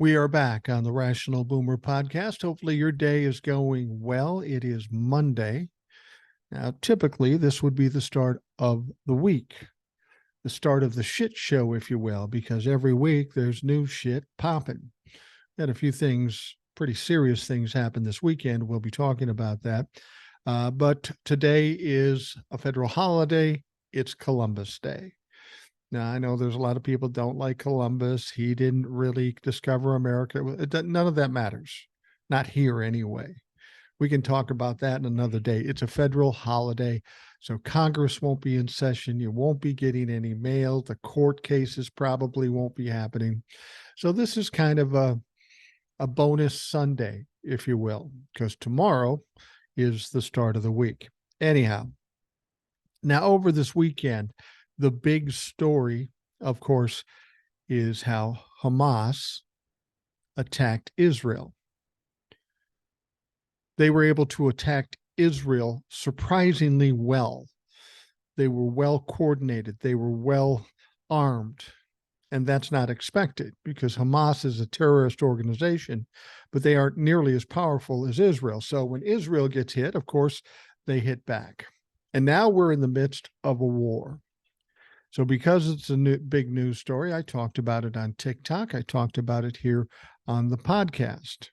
We are back on the Rational Boomer podcast. Hopefully, your day is going well. It is Monday. Now, typically, this would be the start of the week, the start of the shit show, if you will, because every week there's new shit popping. Had a few things, pretty serious things happen this weekend. We'll be talking about that. But today is a federal holiday. It's Columbus Day. Now, I know there's a lot of people don't like Columbus. He didn't really discover America. None of that matters. Not here anyway. We can talk about that in another day. It's a federal holiday, so Congress won't be in session. You won't be getting any mail. The court cases probably won't be happening. So this is kind of a bonus Sunday, if you will, because tomorrow is the start of the week. Anyhow, now over this weekend, the big story, of course, is how Hamas attacked Israel. They were able to attack Israel surprisingly well. They were well coordinated. They were well armed. And that's not expected because Hamas is a terrorist organization, but they aren't nearly as powerful as Israel. So when Israel gets hit, of course, they hit back. And now we're in the midst of a war. So because it's a big news story, I talked about it on TikTok. I talked about it here on the podcast.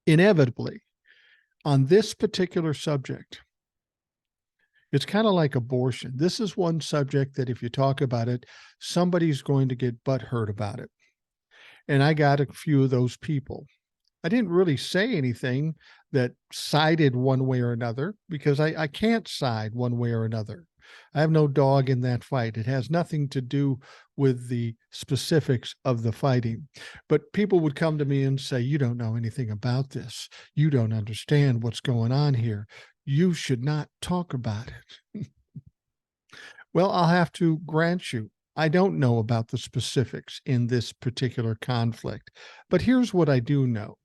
Inevitably, on this particular subject, it's kind of like abortion. This is one subject that if you talk about it, somebody's going to get butthurt about it. And I got a few of those people. I didn't really say anything that sided one way or another because I can't side one way or another. I have no dog in that fight. It has nothing to do with the specifics of the fighting. But people would come to me and say, you don't know anything about this. You don't understand what's going on here. You should not talk about it. Well, I'll have to grant you, I don't know about the specifics in this particular conflict. But here's what I do know.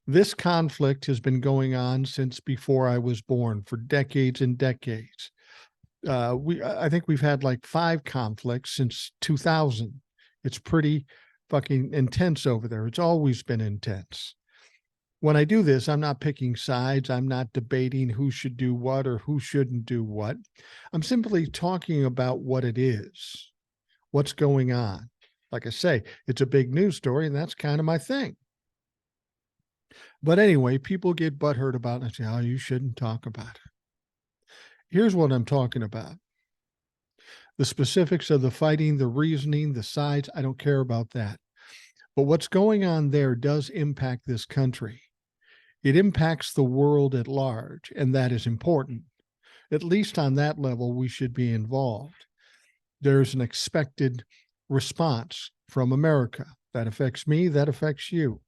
This conflict has been going on since before I was born for decades and decades. I think we've had like 5 conflicts since 2000. It's pretty fucking intense over there. It's always been intense. When I do this, I'm not picking sides. I'm not debating who should do what or who shouldn't do what. I'm simply talking about what it is, what's going on. Like I say, it's a big news story, and that's kind of my thing. But anyway, people get butthurt about it and say, oh, you shouldn't talk about it. Here's what I'm talking about. The specifics of the fighting, the reasoning, the sides, I don't care about that. But what's going on there does impact this country. It impacts the world at large, and that is important. At least on that level, we should be involved. There's an expected response from America. That affects me, that affects you.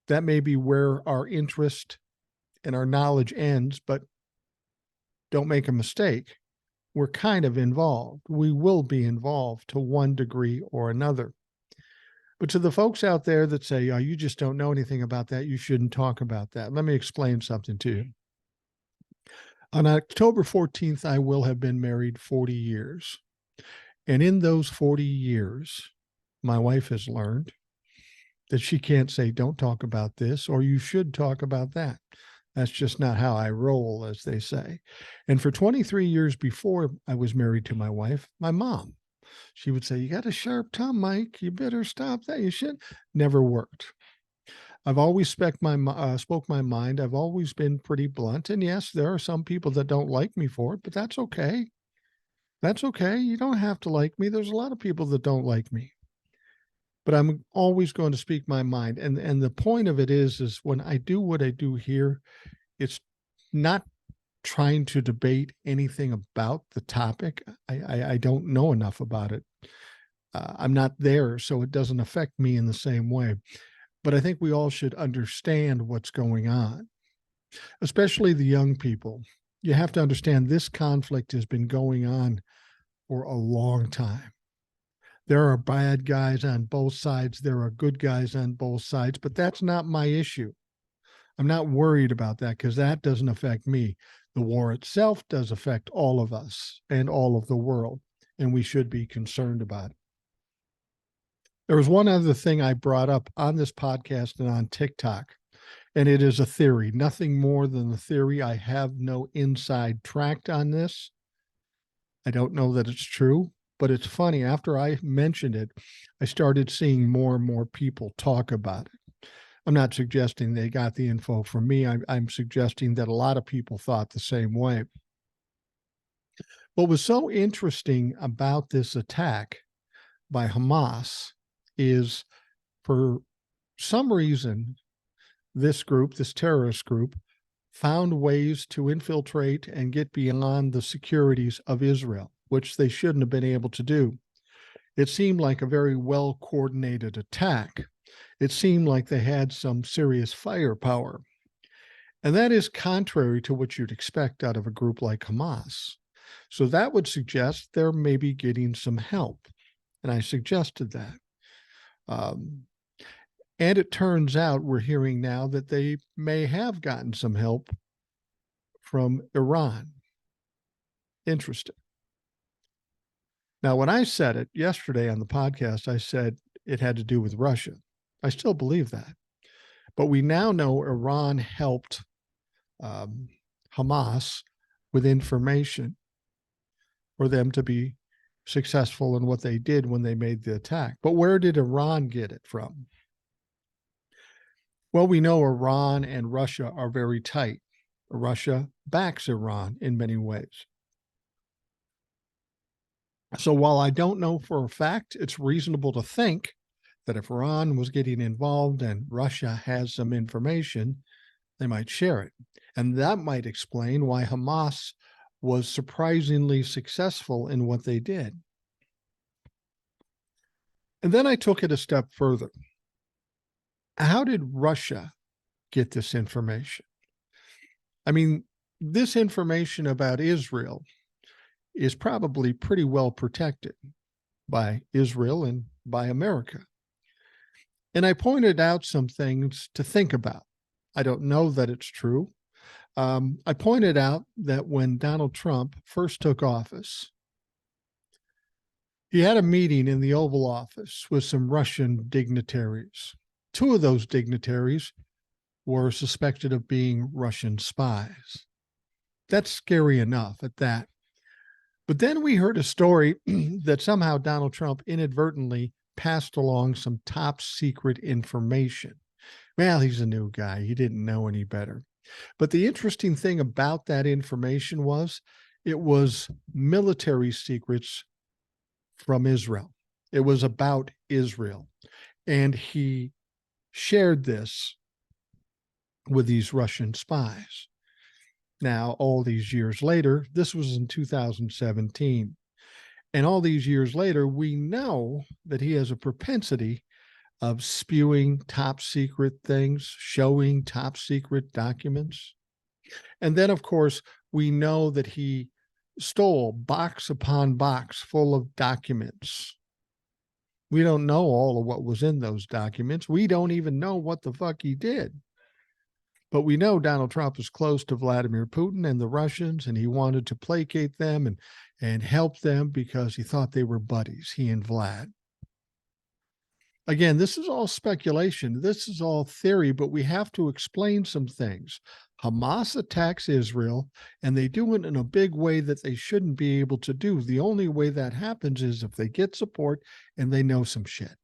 That may be where our interest and our knowledge ends, but don't make a mistake. We're kind of involved. We will be involved to one degree or another. But to the folks out there that say, oh, you just don't know anything about that, you shouldn't talk about that. Let me explain something to you. On October 14th, I will have been married 40 years. And in those 40 years, my wife has learned that she can't say, don't talk about this, or you should talk about that. That's just not how I roll, as they say. And for 23 years before I was married to my wife, my mom, she would say, you got a sharp tongue, Mike. You better stop that. You should. Never worked. I've always spoke my mind. I've always been pretty blunt. And yes, there are some people that don't like me for it, but that's okay. That's okay. You don't have to like me. There's a lot of people that don't like me. But I'm always going to speak my mind. And the point of it is when I do what I do here, it's not trying to debate anything about the topic. I don't know enough about it. I'm not there, so it doesn't affect me in the same way. But I think we all should understand what's going on, especially the young people. You have to understand this conflict has been going on for a long time. There are bad guys on both sides. There are good guys on both sides, but that's not my issue. I'm not worried about that because that doesn't affect me. The war itself does affect all of us and all of the world, and we should be concerned about it. There was one other thing I brought up on this podcast and on TikTok, and it is a theory, nothing more than a theory. I have no inside track on this. I don't know that it's true, but it's funny. After I mentioned it, I started seeing more and more people talk about it. I'm not suggesting they got the info from me. I'm suggesting that a lot of people thought the same way. What was so interesting about this attack by Hamas is, for some reason, this group, this terrorist group, found ways to infiltrate and get beyond the securities of Israel, which they shouldn't have been able to do. It seemed like a very well coordinated attack. It seemed like they had some serious firepower. And that is contrary to what you'd expect out of a group like Hamas. So that would suggest they're maybe getting some help. And I suggested that. And it turns out we're hearing now that they may have gotten some help from Iran. Interesting. Now, when I said it yesterday on the podcast, I said it had to do with Russia. I still believe that. But we now know Iran helped Hamas with information for them to be successful in what they did when they made the attack. But where did Iran get it from? Well, we know Iran and Russia are very tight. Russia backs Iran in many ways. So while I don't know for a fact, it's reasonable to think that if Iran was getting involved and Russia has some information, they might share it. And that might explain why Hamas was surprisingly successful in what they did. And then I took it a step further. How did Russia get this information? I mean, this information about Israel is probably pretty well protected by Israel and by America. And I pointed out some things to think about. I don't know that it's true. I pointed out that when Donald Trump first took office, he had a meeting in the Oval Office with some Russian dignitaries. Two of those dignitaries were suspected of being Russian spies. That's scary enough at that. But then we heard a story that somehow Donald Trump inadvertently passed along some top secret information. Well, he's a new guy. He didn't know any better. But the interesting thing about that information was it was military secrets from Israel. It was about Israel. And he shared this with these Russian spies. Now, all these years later, this was in 2017. And all these years later, we know that he has a propensity of spewing top secret things, showing top secret documents. And then, of course, we know that he stole box upon box full of documents. We don't know all of what was in those documents. We don't even know what the fuck he did. But we know Donald Trump is close to Vladimir Putin and the Russians, and he wanted to placate them and help them because he thought they were buddies, he and Vlad. Again, this is all speculation. This is all theory, but we have to explain some things. Hamas attacks Israel, and they do it in a big way that they shouldn't be able to do. The only way that happens is if they get support and they know some shit.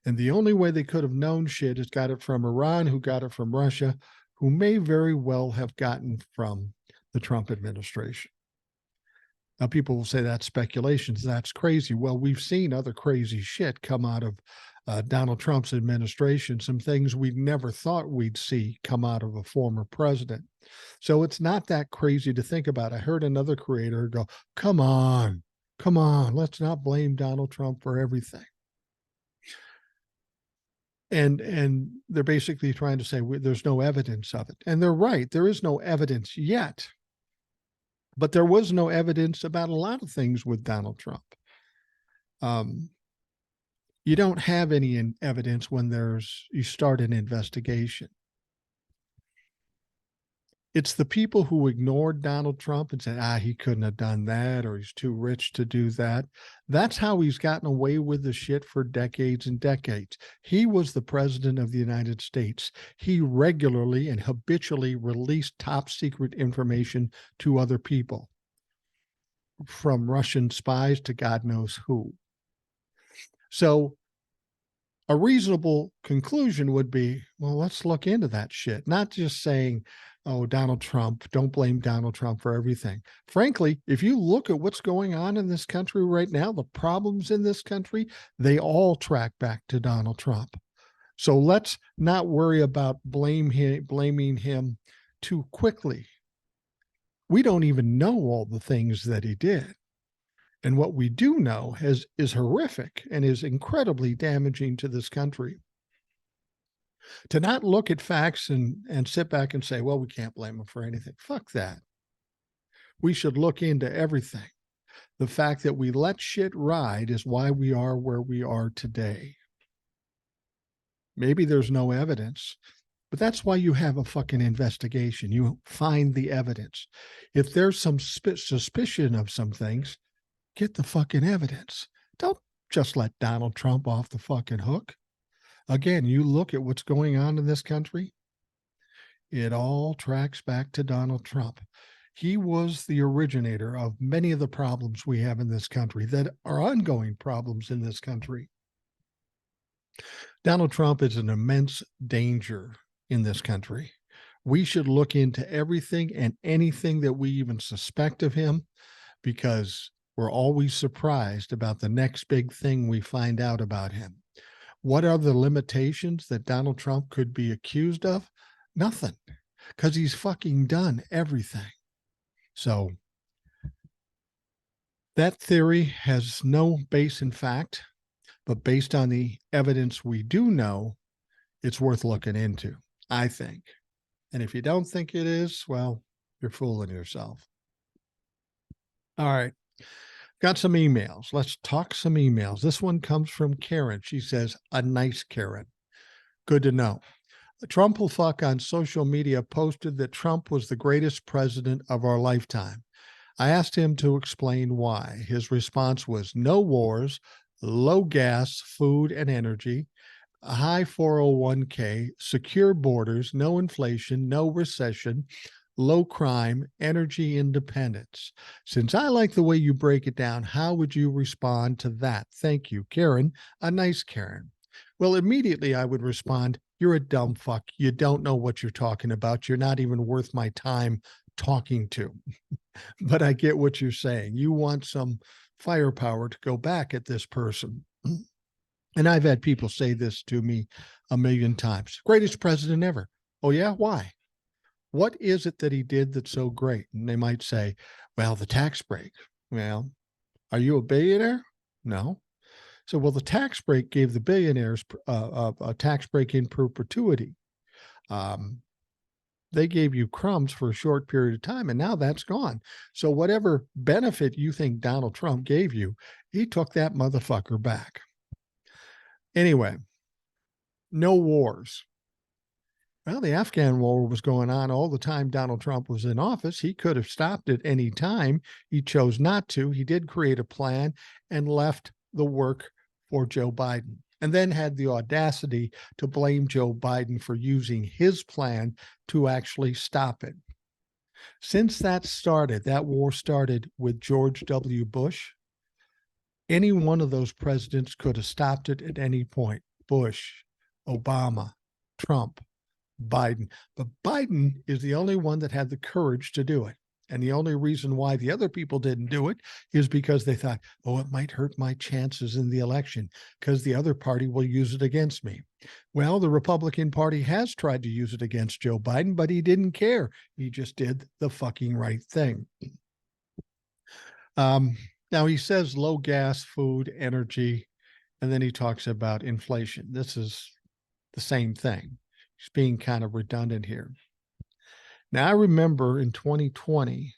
And the only way they could have known shit is got it from Iran, who got it from Russia, who may very well have gotten from the Trump administration. Now, people will say that's speculations. That's crazy. Well, we've seen other crazy shit come out of Donald Trump's administration, some things we never thought we'd see come out of a former president. So it's not that crazy to think about. I heard another creator go, come on, let's not blame Donald Trump for everything. And they're basically trying to say there's no evidence of it. And they're right. There is no evidence yet. But there was no evidence about a lot of things with Donald Trump. You don't have any evidence when you start an investigation. It's the people who ignored Donald Trump and said, he couldn't have done that, or he's too rich to do that. That's how he's gotten away with the shit for decades and decades. He was the president of the United States. He regularly and habitually released top secret information to other people, from Russian spies to God knows who. So a reasonable conclusion would be, well, let's look into that shit, not just saying, oh, Donald Trump, don't blame Donald Trump for everything. Frankly, if you look at what's going on in this country right now, the problems in this country, they all track back to Donald Trump. So let's not worry about blaming him too quickly. We don't even know all the things that he did. And what we do know is horrific and is incredibly damaging to this country. To not look at facts and sit back and say, well, we can't blame him for anything. Fuck that. We should look into everything. The fact that we let shit ride is why we are where we are today. Maybe there's no evidence, but that's why you have a fucking investigation. You find the evidence. If there's some suspicion of some things, get the fucking evidence. Don't just let Donald Trump off the fucking hook. Again, you look at what's going on in this country, it all tracks back to Donald Trump. He was the originator of many of the problems we have in this country that are ongoing problems in this country. Donald Trump is an immense danger in this country. We should look into everything and anything that we even suspect of him, because we're always surprised about the next big thing we find out about him. What are the limitations that Donald Trump could be accused of? Nothing, because he's fucking done everything. So that theory has no base in fact, but based on the evidence we do know, it's worth looking into, I think. And if you don't think it is, well, you're fooling yourself. All right. Got some emails. Let's talk some emails. This one comes from Karen. She says, a nice Karen. Good to know. Trumplefuck on social media posted that Trump was the greatest president of our lifetime. I asked him to explain why. His response was no wars, low gas, food and energy, a high 401k, secure borders, no inflation, no recession, low crime, energy independence. Since I like the way you break it down, how would you respond to that? Thank you, Karen. A nice Karen. Well, immediately I would respond, you're a dumb fuck. You don't know what you're talking about. You're not even worth my time talking to. But I get what you're saying. You want some firepower to go back at this person. And I've had people say this to me a million times. Greatest president ever. Oh yeah? Why? What is it that he did that's so great? And they might say, well, the tax break. Well, are you a billionaire? No. So, well, the tax break gave the billionaires a tax break in perpetuity. They gave you crumbs for a short period of time, and now that's gone. So whatever benefit you think Donald Trump gave you, he took that motherfucker back. Anyway, no wars. Well, the Afghan war was going on all the time Donald Trump was in office. He could have stopped it any time. He chose not to. He did create a plan and left the work for Joe Biden, and then had the audacity to blame Joe Biden for using his plan to actually stop it. Since that war started with George W. Bush, any one of those presidents could have stopped it at any point. Bush, Obama, Trump, Biden. But Biden is the only one that had the courage to do it. And the only reason why the other people didn't do it is because they thought, oh, it might hurt my chances in the election because the other party will use it against me. Well, the Republican Party has tried to use it against Joe Biden, but he didn't care. He just did the fucking right thing. Now he says low gas, food, energy, and then he talks about inflation. This is the same thing. He's being kind of redundant here. Now, I remember in 2020,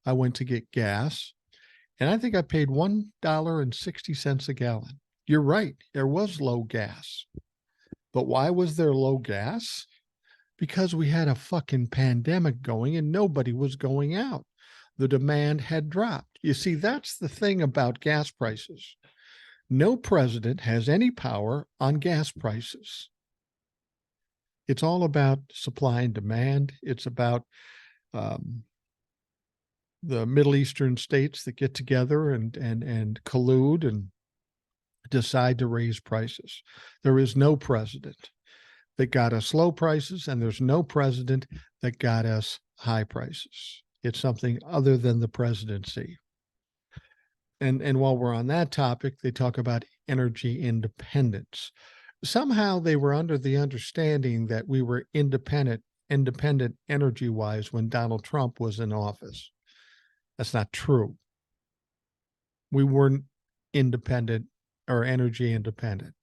I went to get gas, and I think I paid $1.60 a gallon. You're right, there was low gas. But why was there low gas? Because we had a fucking pandemic going and nobody was going out. The demand had dropped. You see, that's the thing about gas prices. No president has any power on gas prices. It's all about supply and demand. It's about the Middle Eastern states that get together and collude and decide to raise prices. There is no president that got us low prices, and there's no president that got us high prices. It's something other than the presidency. And while we're on that topic, they talk about energy independence. Somehow they were under the understanding that we were independent energy wise when Donald Trump was in office. That's not true. We weren't independent or energy independent.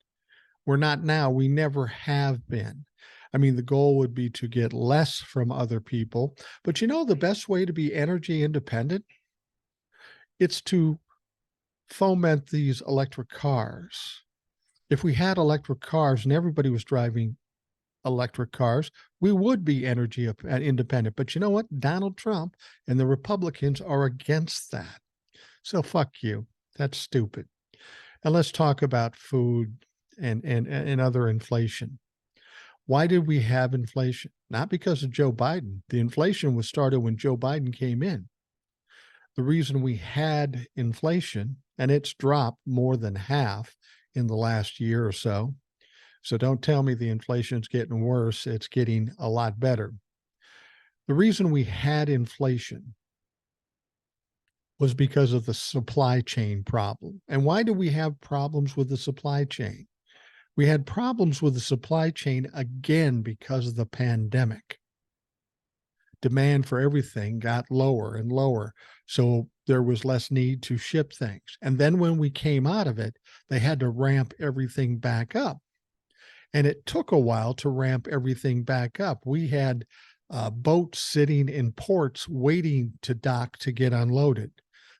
We're not now. We never have been. I mean, the goal would be to get less from other people. But you know, the best way to be energy independent? It's to foment these electric cars. If we had electric cars and everybody was driving electric cars, we would be energy independent. But you know what? Donald Trump and the Republicans are against that. So fuck you. That's stupid. And let's talk about food and other inflation. Why did we have inflation? Not because of Joe Biden. The inflation was started when Joe Biden came in. The reason we had inflation, and it's dropped more than half in the last year or so. So don't tell me the inflation's getting worse. It's getting a lot better. The reason we had inflation was because of the supply chain problem. And why do we have problems with the supply chain? We had problems with the supply chain again because of the pandemic. Demand for everything got lower and lower. So there was less need to ship things. And then when we came out of it, they had to ramp everything back up. And it took a while to ramp everything back up. We had boats sitting in ports waiting to dock to get unloaded.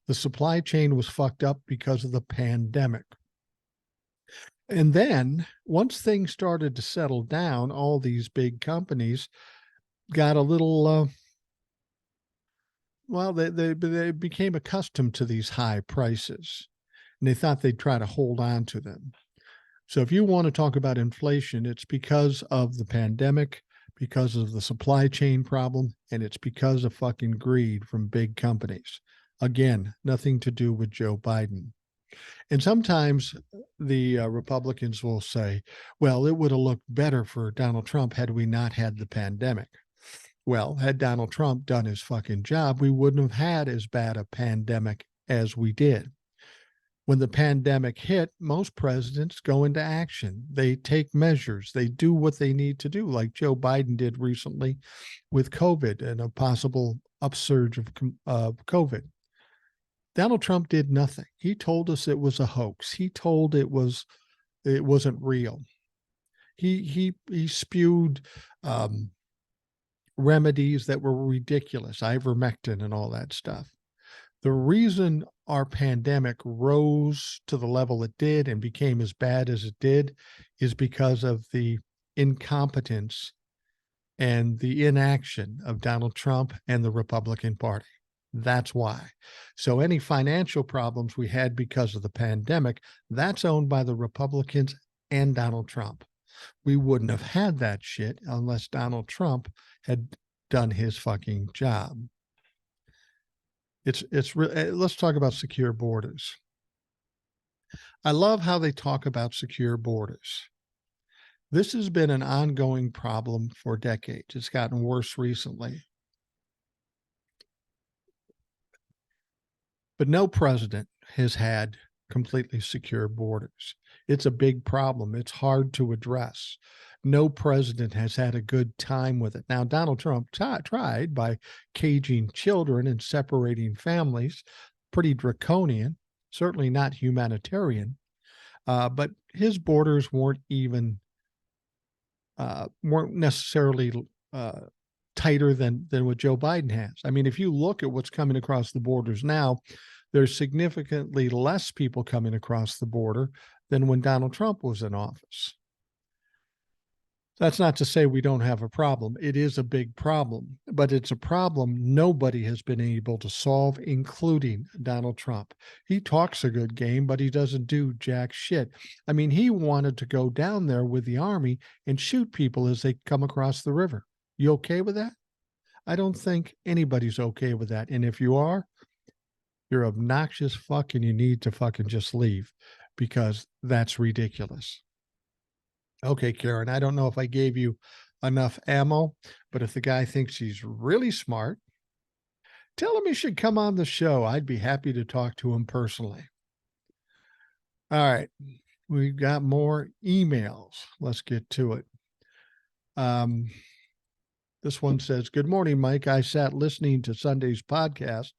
The supply chain was fucked up because of the pandemic. And then once things started to settle down, all these big companies got a little, they became accustomed to these high prices, and they thought they'd try to hold on to them. So if you want to talk about inflation, it's because of the pandemic, because of the supply chain problem, and it's because of fucking greed from big companies. Again, nothing to do with Joe Biden. And sometimes the Republicans will say, well, it would have looked better for Donald Trump had we not had the pandemic. Well, had Donald Trump done his fucking job, we wouldn't have had as bad a pandemic as we did. When the pandemic hit, most presidents go into action. They take measures. They do what they need to do, like Joe Biden did recently with COVID and a possible upsurge of COVID. Donald Trump did nothing. He told us it was a hoax. He told it wasn't real. He spewed remedies that were ridiculous, ivermectin and all that stuff. The reason our pandemic rose to the level it did and became as bad as it did is because of the incompetence and the inaction of Donald Trump and the Republican Party. That's why. So any financial problems we had because of the pandemic, that's owned by the Republicans and Donald Trump. We wouldn't have had that shit unless Donald Trump had done his fucking job. Let's talk about secure borders. I love how they talk about secure borders. This has been an ongoing problem for decades. It's gotten worse recently. But no president has had completely secure borders. It's a big problem. It's hard to address. No president has had a good time with it. Now, Donald Trump tried by caging children and separating families, pretty draconian, certainly not humanitarian, but his borders weren't necessarily tighter than what Joe Biden has. I mean, if you look at what's coming across the borders now, there's significantly less people coming across the border than when Donald Trump was in office. That's not to say we don't have a problem. It is a big problem, but it's a problem nobody has been able to solve, including Donald Trump. He talks a good game, but he doesn't do jack shit. I mean, he wanted to go down there with the army and shoot people as they come across the river. You okay with that? I don't think anybody's okay with that. And if you are, you're obnoxious fuck and you need to fucking just leave because that's ridiculous. Okay, Karen, I don't know if I gave you enough ammo, but if the guy thinks he's really smart, tell him he should come on the show. I'd be happy to talk to him personally. All right, we've got more emails. Let's get to it. This one says, "Good morning, Mike. I sat listening to Sunday's podcast.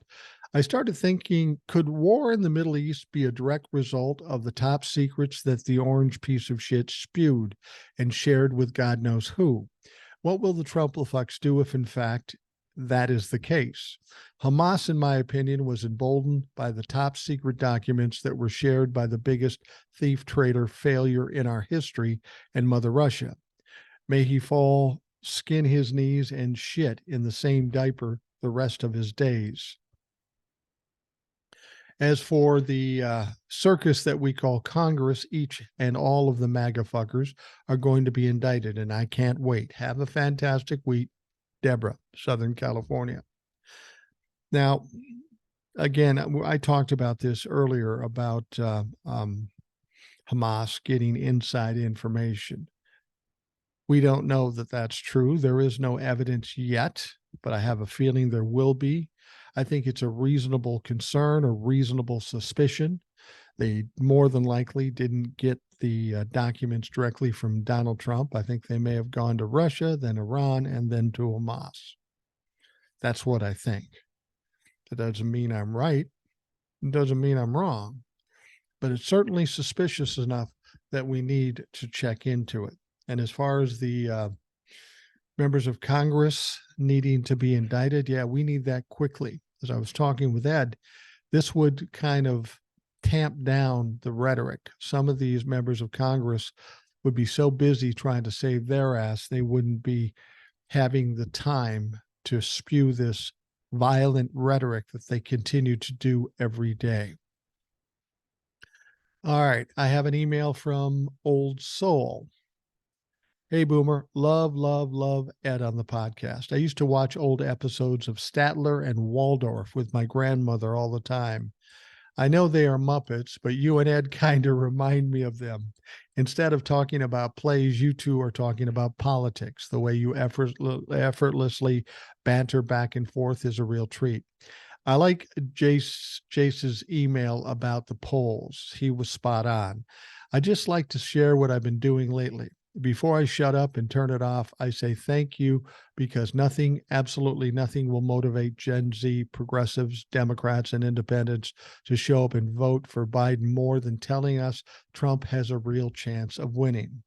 I started thinking, could war in the Middle East be a direct result of the top secrets that the orange piece of shit spewed and shared with God knows who? What will the Trump-fucks do if, in fact, that is the case? Hamas, in my opinion, was emboldened by the top secret documents that were shared by the biggest thief traitor failure in our history and Mother Russia. May he fall, skin his knees, and shit in the same diaper the rest of his days." As for the circus that we call Congress, each and all of the MAGA fuckers are going to be indicted, and I can't wait. Have a fantastic week, Deborah, Southern California. Now, again, I talked about this earlier about Hamas getting inside information. We don't know that that's true. There is no evidence yet, but I have a feeling there will be. I think it's a reasonable concern, a reasonable suspicion. They more than likely didn't get the documents directly from Donald Trump. I think they may have gone to Russia, then Iran, and then to Hamas. That's what I think. That doesn't mean I'm right. It doesn't mean I'm wrong. But it's certainly suspicious enough that we need to check into it. And as far as the members of Congress needing to be indicted, yeah, we need that quickly. As I was talking with Ed, this would kind of tamp down the rhetoric. Some of these members of Congress would be so busy trying to save their ass, they wouldn't be having the time to spew this violent rhetoric that they continue to do every day. All right, I have an email from Old Soul. "Hey, Boomer, love Ed on the podcast. I used to watch old episodes of Statler and Waldorf with my grandmother all the time. I know they are Muppets, but you and Ed kind of remind me of them. Instead of talking about plays, you two are talking about politics. The way you effortlessly banter back and forth is a real treat. I like Jace's email about the polls. He was spot on. I just like to share what I've been doing lately. Before I shut up and turn it off, I say thank you because nothing, absolutely nothing will motivate Gen Z, progressives, Democrats, and independents to show up and vote for Biden more than telling us Trump has a real chance of winning."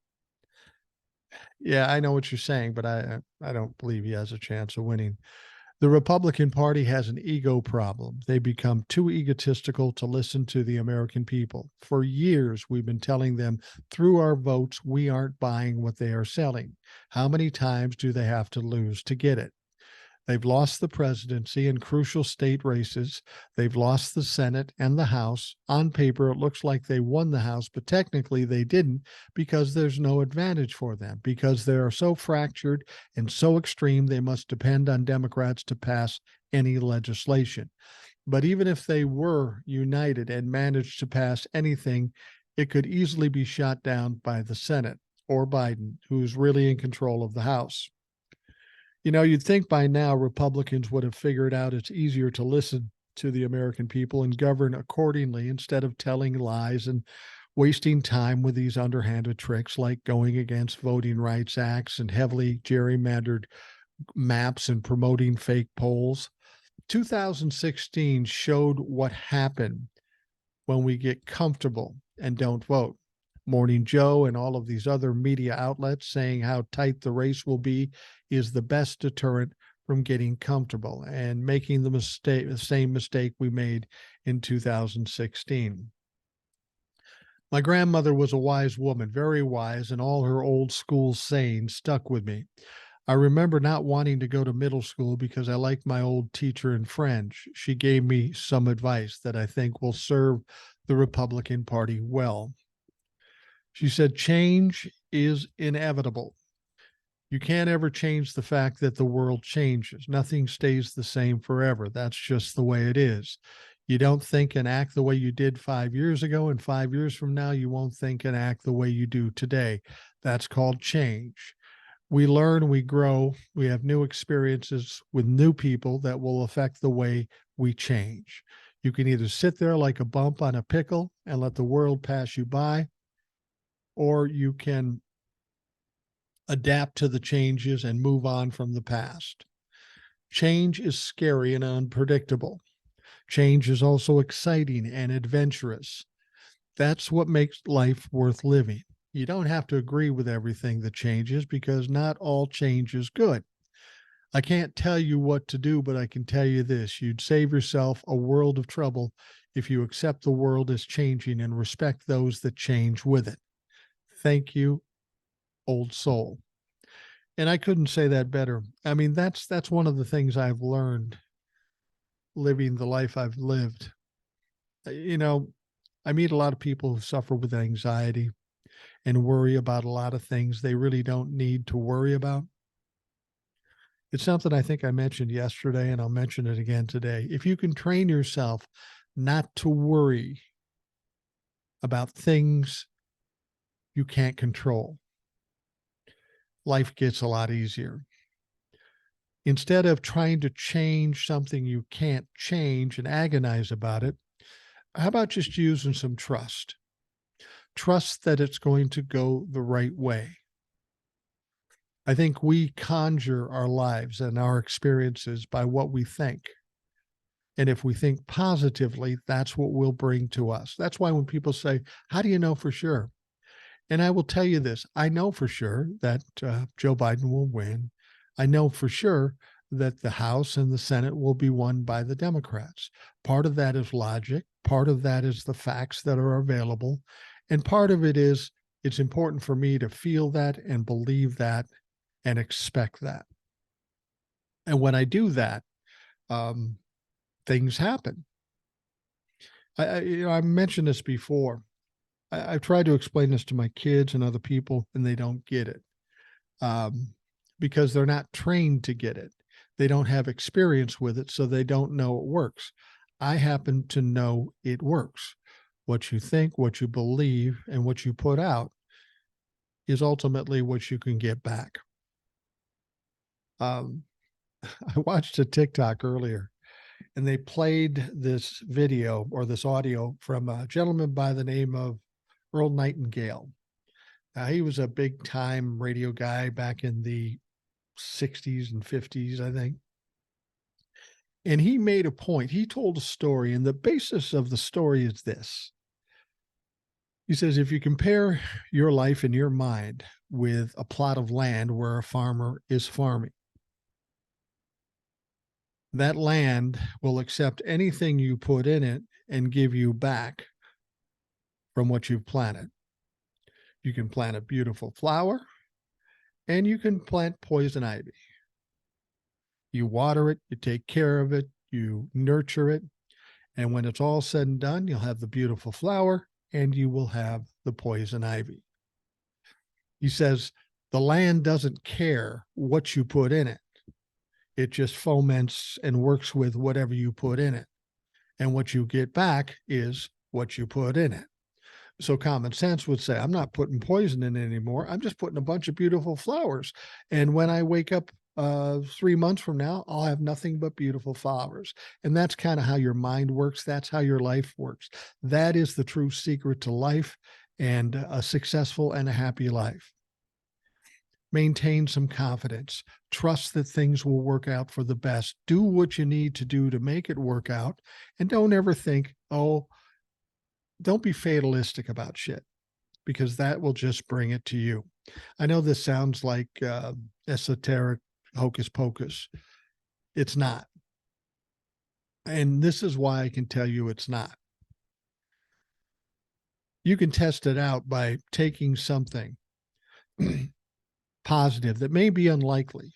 Yeah, I know what you're saying, but I don't believe he has a chance of winning. "The Republican Party has an ego problem. They become too egotistical to listen to the American people. For years, we've been telling them through our votes, we aren't buying what they are selling. How many times do they have to lose to get it? They've lost the presidency in crucial state races. They've lost the Senate and the House. On paper, it looks like they won the House, but technically they didn't because there's no advantage for them, because they are so fractured and so extreme, they must depend on Democrats to pass any legislation. But even if they were united and managed to pass anything, it could easily be shot down by the Senate or Biden, who's really in control of the House. You know, you'd think by now Republicans would have figured out it's easier to listen to the American people and govern accordingly instead of telling lies and wasting time with these underhanded tricks like going against voting rights acts and heavily gerrymandered maps and promoting fake polls. 2016 showed what happened when we get comfortable and don't vote. Morning Joe and all of these other media outlets saying how tight the race will be is the best deterrent from getting comfortable and making the same mistake we made in 2016. My grandmother was a wise woman, very wise, and all her old school sayings stuck with me. I remember not wanting to go to middle school because I liked my old teacher in French. She gave me some advice that I think will serve the Republican Party well. She said, change is inevitable. You can't ever change the fact that the world changes. Nothing stays the same forever. That's just the way it is. You don't think and act the way you did 5 years ago, and 5 years from now, you won't think and act the way you do today. That's called change. We learn, we grow, we have new experiences with new people that will affect the way we change. You can either sit there like a bump on a pickle and let the world pass you by, or you can adapt to the changes and move on from the past. Change is scary and unpredictable. Change is also exciting and adventurous. That's what makes life worth living. You don't have to agree with everything that changes because not all change is good. I can't tell you what to do, but I can tell you this: you'd save yourself a world of trouble if you accept the world as changing and respect those that change with it. Thank you, old soul. And I couldn't say that better. I mean, that's one of the things I've learned living the life I've lived. You know, I meet a lot of people who suffer with anxiety and worry about a lot of things they really don't need to worry about. It's something I think I mentioned yesterday, and I'll mention it again today. If you can train yourself not to worry about things you can't control, life gets a lot easier. Instead of trying to change something you can't change and agonize about it, how about just using some trust? Trust that it's going to go the right way. I think we conjure our lives and our experiences by what we think. And if we think positively, that's what will bring to us. That's why when people say, how do you know for sure? And I will tell you this: I know for sure that Joe Biden will win. I know for sure that the House and the Senate will be won by the Democrats. Part of that is logic. Part of that is the facts that are available. And part of it is it's important for me to feel that and believe that and expect that. And when I do that, um, things happen. I mentioned this before. I've tried to explain this to my kids and other people, and they don't get it um, because they're not trained to get it. They don't have experience with it, so they don't know it works. I happen to know it works. What you think, what you believe, and what you put out is ultimately what you can get back. Um, I watched a TikTok earlier, and they played this video or this audio from a gentleman by the name of Earl Nightingale. He was a big time radio guy back in the 60s and 50s, I think. And he made a point. He told a story, and the basis of the story is this. He says, if you compare your life in your mind with a plot of land where a farmer is farming, that land will accept anything you put in it and give you back from what you've planted. You can plant a beautiful flower and you can plant poison ivy. You water it, you take care of it, you nurture it. And when it's all said and done, you'll have the beautiful flower and you will have the poison ivy. He says the land doesn't care what you put in it. It just foments and works with whatever you put in it. And what you get back is what you put in it. So common sense would say, I'm not putting poison in it anymore. I'm just putting a bunch of beautiful flowers. And when I wake up 3 months from now, I'll have nothing but beautiful flowers. And that's kind of how your mind works. That's how your life works. That is the true secret to life and a successful and a happy life. Maintain some confidence. Trust that things will work out for the best. Do what you need to do to make it work out. And don't ever think, oh, don't be fatalistic about shit, because that will just bring it to you. I know this sounds like esoteric hocus pocus. It's not. And this is why I can tell you it's not. You can test it out by taking something positive that may be unlikely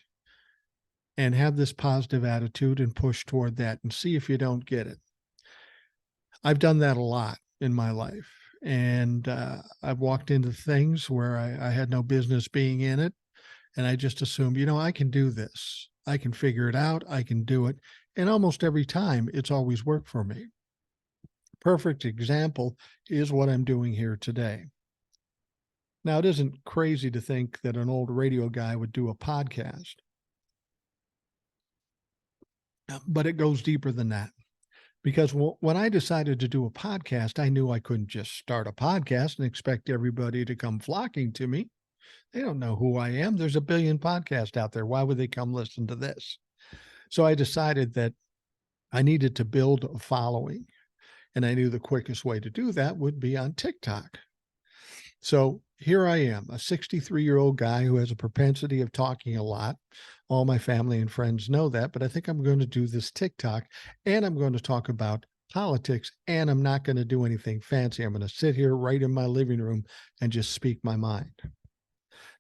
and have this positive attitude and push toward that and see if you don't get it. I've done that a lot in my life. And I've walked into things where I had no business being in it. And I just assumed, I can do this. I can figure it out. I can do it. And almost every time, it's always worked for me. Perfect example is what I'm doing here today. Now, it isn't crazy to think that an old radio guy would do a podcast, but it goes deeper than that. Because when I decided to do a podcast, I knew I couldn't just start a podcast and expect everybody to come flocking to me. They don't know who I am. There's a billion podcasts out there. Why would they come listen to this? So I decided that I needed to build a following. And I knew the quickest way to do that would be on TikTok. So here I am, a 63-year-old guy who has a propensity of talking a lot. All my family and friends know that, but I think I'm going to do this TikTok and I'm going to talk about politics, and I'm not going to do anything fancy. I'm going to sit here right in my living room and just speak my mind.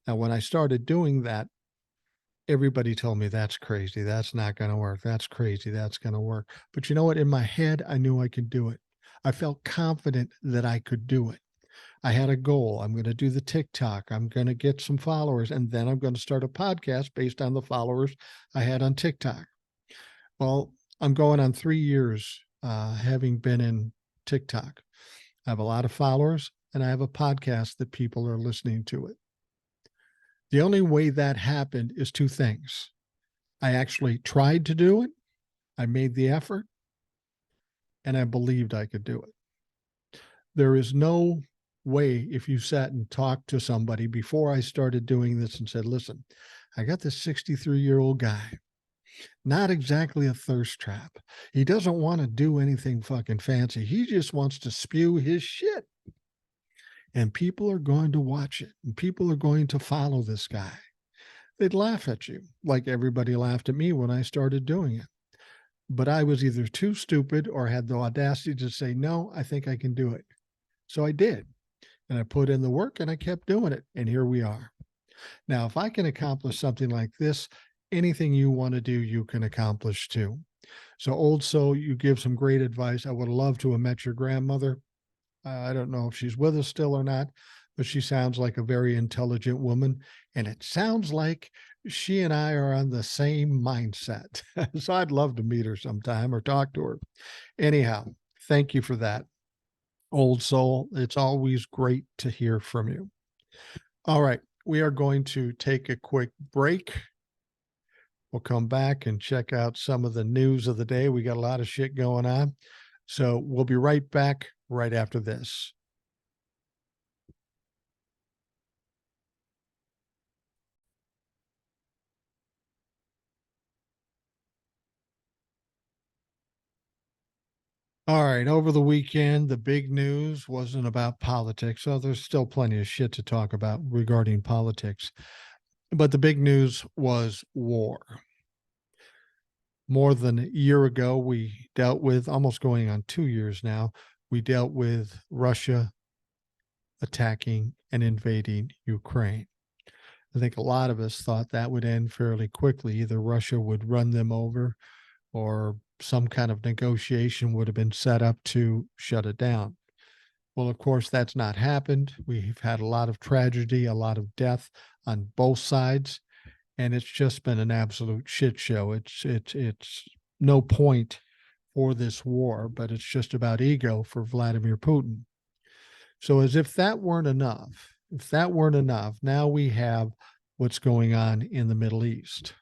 Now, when I started doing that, everybody told me that's crazy. That's not going to work. That's crazy. That's going to work. But you know what? In my head, I knew I could do it. I felt confident that I could do it. I had a goal. I'm going to do the TikTok. I'm going to get some followers, and then I'm going to start a podcast based on the followers I had on TikTok. Well, I'm going on 3 years having been in TikTok. I have a lot of followers, and I have a podcast that people are listening to it. The only way that happened is two things. I actually tried to do it. I made the effort, and I believed I could do it. There is no way if you sat and talked to somebody before I started doing this and said, listen, I got this 63-year-old guy, not exactly a thirst trap. He doesn't want to do anything fucking fancy. He just wants to spew his shit. And people are going to watch it, and people are going to follow this guy. They'd laugh at you like everybody laughed at me when I started doing it. But I was either too stupid or had the audacity to say, no, I think I can do it. So I did. And I put in the work and I kept doing it. And here we are. Now, if I can accomplish something like this, anything you want to do, you can accomplish too. So, Old Soul, you give some great advice. I would love to have met your grandmother. I don't know if she's with us still or not, but she sounds like a very intelligent woman. And it sounds like she and I are on the same mindset. So I'd love to meet her sometime or talk to her. Anyhow, thank you for that. Old Soul, it's always great to hear from you. All right, we are going to take a quick break. We'll come back and check out some of the news of the day. We got a lot of shit going on. So we'll be right back right after this. All right, over the weekend, the big news wasn't about politics. So there's still plenty of shit to talk about regarding politics. But the big news was war. More than a year ago, we dealt with, almost going on 2 years now, we dealt with Russia attacking and invading Ukraine. I think a lot of us thought that would end fairly quickly. Either Russia would run them over or some kind of negotiation would have been set up to shut it down. Well, of course, that's not happened. We've had a lot of tragedy, a lot of death on both sides, and it's just been an absolute shit show. It's no point for this war, but it's just about ego for Vladimir Putin. So as if that weren't enough, now we have what's going on in the Middle East.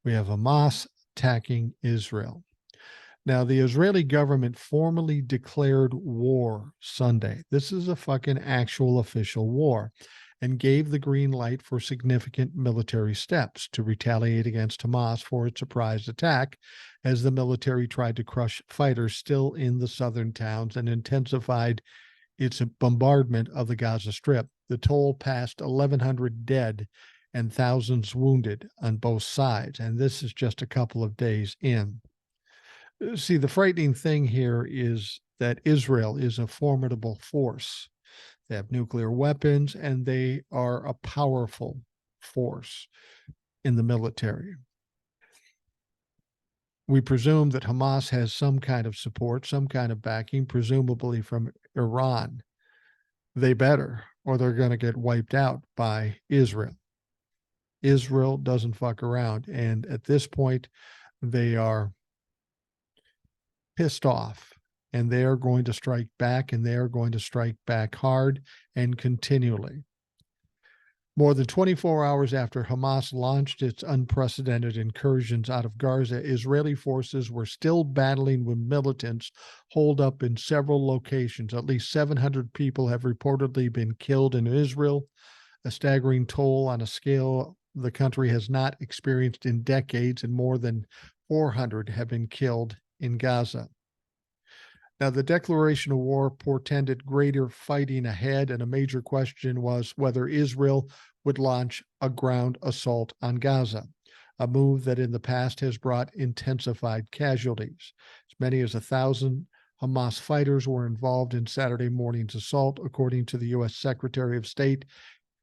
We have Hamas attacking Israel. Now, the Israeli government formally declared war Sunday. This is a fucking actual official war, and gave the green light for significant military steps to retaliate against Hamas for its surprise attack, as the military tried to crush fighters still in the southern towns and intensified its bombardment of the Gaza Strip. The toll passed 1,100 dead and thousands wounded on both sides, and this is just a couple of days in. See, the frightening thing here is that Israel is a formidable force. They have nuclear weapons, and they are a powerful force in the military. We presume that Hamas has some kind of support, some kind of backing, presumably from Iran. They better, or they're going to get wiped out by Israel. Israel doesn't fuck around. And at this point, they are pissed off, and they are going to strike back, and they are going to strike back hard and continually. More than 24 hours after Hamas launched its unprecedented incursions out of Gaza, Israeli forces were still battling with militants holed up in several locations. At least 700 people have reportedly been killed in Israel, a staggering toll on a scale the country has not experienced in decades, and more than 400 have been killed in Gaza. Now, the declaration of war portended greater fighting ahead, and a major question was whether Israel would launch a ground assault on Gaza, a move that in the past has brought intensified casualties. As many as 1,000 Hamas fighters were involved in Saturday morning's assault, according to the U.S. Secretary of State,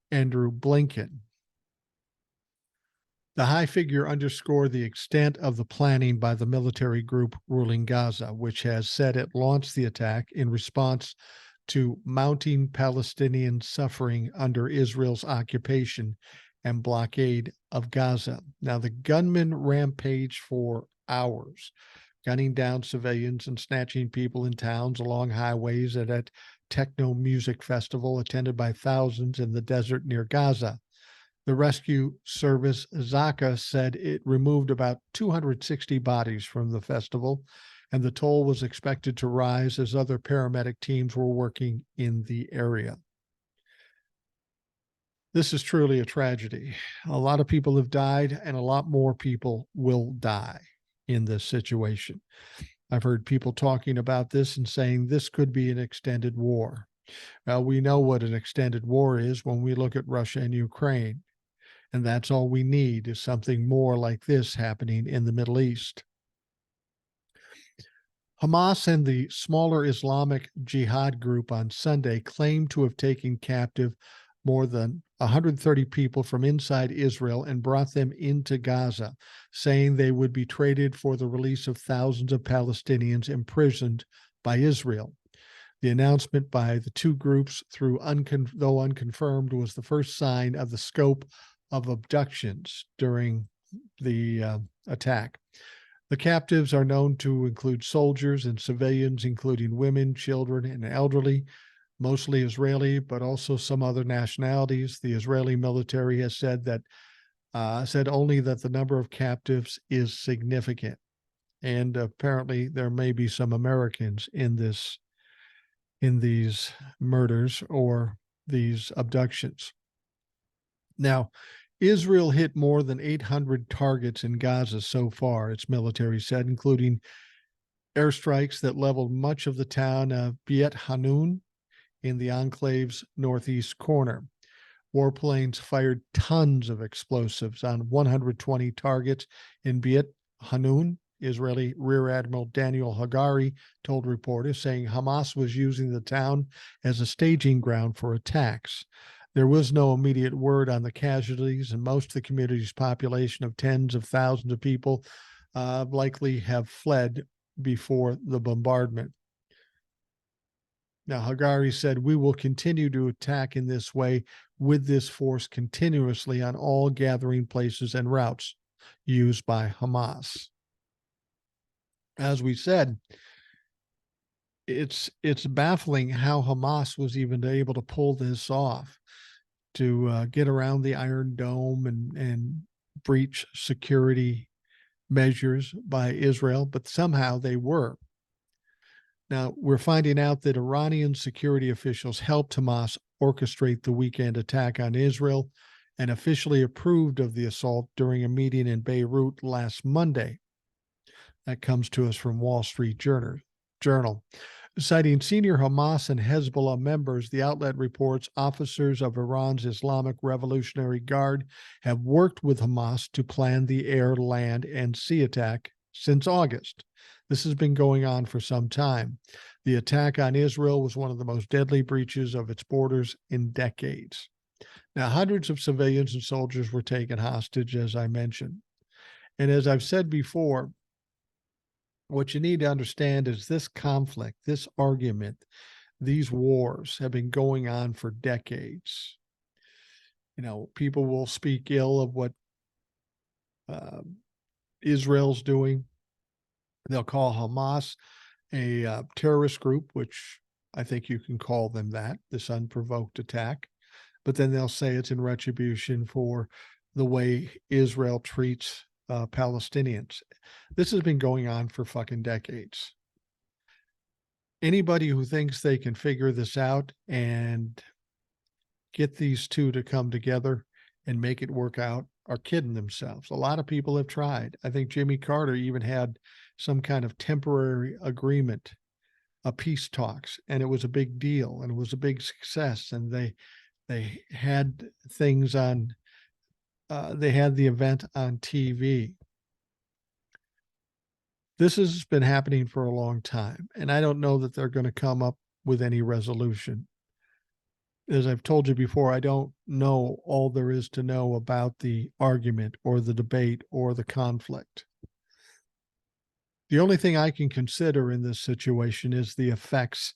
Andrew Blinken. The high figure underscored the extent of the planning by the military group ruling Gaza, which has said it launched the attack in response to mounting Palestinian suffering under Israel's occupation and blockade of Gaza. Now, the gunmen rampaged for hours, gunning down civilians and snatching people in towns, along highways, and at techno music festival attended by thousands in the desert near Gaza. The rescue service, Zaka, said it removed about 260 bodies from the festival, and the toll was expected to rise as other paramedic teams were working in the area. This is truly a tragedy. A lot of people have died, and a lot more people will die in this situation. I've heard people talking about this and saying this could be an extended war. Well, we know what an extended war is when we look at Russia and Ukraine. And that's all we need, is something more like this happening in the Middle East. Hamas and the smaller Islamic Jihad group on Sunday claimed to have taken captive more than 130 people from inside Israel and brought them into Gaza, saying they would be traded for the release of thousands of Palestinians imprisoned by Israel. The announcement by the two groups, though unconfirmed, was the first sign of the scope of abductions during the attack. The captives are known to include soldiers and civilians, including women, children, and elderly, mostly Israeli, but also some other nationalities. The Israeli military has said only that the number of captives is significant, and apparently there may be some Americans in these murders or these abductions. Now, Israel hit more than 800 targets in Gaza so far, its military said, including airstrikes that leveled much of the town of Beit Hanun in the enclave's northeast corner. Warplanes fired tons of explosives on 120 targets in Beit Hanun. Israeli Rear Admiral Daniel Hagari told reporters, saying Hamas was using the town as a staging ground for attacks. There was no immediate word on the casualties, and most of the community's population of tens of thousands of people likely have fled before the bombardment. Now, Hagari said, "We will continue to attack in this way with this force continuously on all gathering places and routes used by Hamas." As we said, it's baffling how Hamas was even able to pull this off, to get around the Iron Dome and breach security measures by Israel, but somehow they were. Now, we're finding out that Iranian security officials helped Hamas orchestrate the weekend attack on Israel and officially approved of the assault during a meeting in Beirut last Monday. That comes to us from Wall Street Journal. Citing senior Hamas and Hezbollah members, the outlet reports officers of Iran's Islamic Revolutionary Guard have worked with Hamas to plan the air, land, and sea attack since August. This has been going on for some time. The attack on Israel was one of the most deadly breaches of its borders in decades. Now, hundreds of civilians and soldiers were taken hostage, as I mentioned. And as I've said before, what you need to understand is this conflict, this argument, these wars have been going on for decades. People will speak ill of what Israel's doing. They'll call Hamas a terrorist group, which I think you can call them that, this unprovoked attack. But then they'll say it's in retribution for the way Israel treats Palestinians. This has been going on for fucking decades. Anybody who thinks they can figure this out and get these two to come together and make it work out are kidding themselves. A lot of people have tried. I think Jimmy Carter even had some kind of temporary agreement, a peace talks, and it was a big deal and it was a big success. And they had things on, they had the event on TV. This has been happening for a long time, and I don't know that they're going to come up with any resolution. As I've told you before, I don't know all there is to know about the argument or the debate or the conflict. The only thing I can consider in this situation is the effects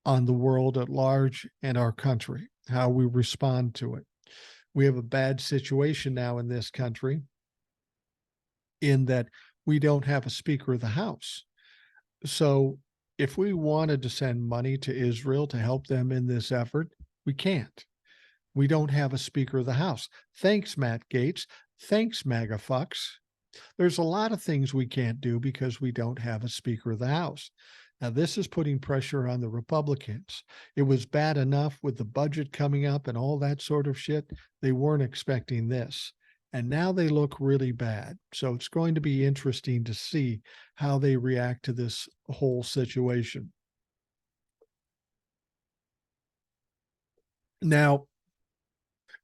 on the world at large and our country, how we respond to it. We have a bad situation now in this country in that we don't have a Speaker of the House. So if we wanted to send money to Israel to help them in this effort, we can't. We don't have a Speaker of the House. Thanks, Matt Gaetz. Thanks, MAGA fucks. There's a lot of things we can't do because we don't have a Speaker of the House. Now, this is putting pressure on the Republicans. It was bad enough with the budget coming up and all that sort of shit. They weren't expecting this. And now they look really bad. So it's going to be interesting to see how they react to this whole situation. Now,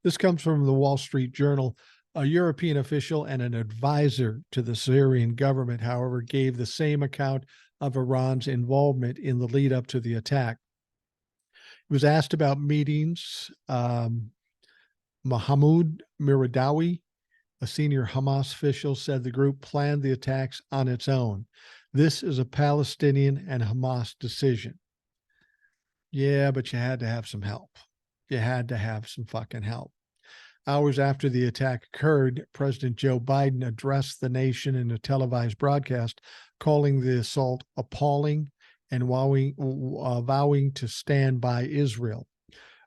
this comes from the Wall Street Journal. A European official and an advisor to the Syrian government, however, gave the same account of Iran's involvement in the lead up to the attack. He was asked about meetings. Mahmoud Miradawi, a senior Hamas official, said the group planned the attacks on its own. This is a Palestinian and Hamas decision. Yeah, but you had to have some help. You had to have some fucking help. Hours after the attack occurred, President Joe Biden addressed the nation in a televised broadcast, calling the assault appalling and vowing to stand by Israel.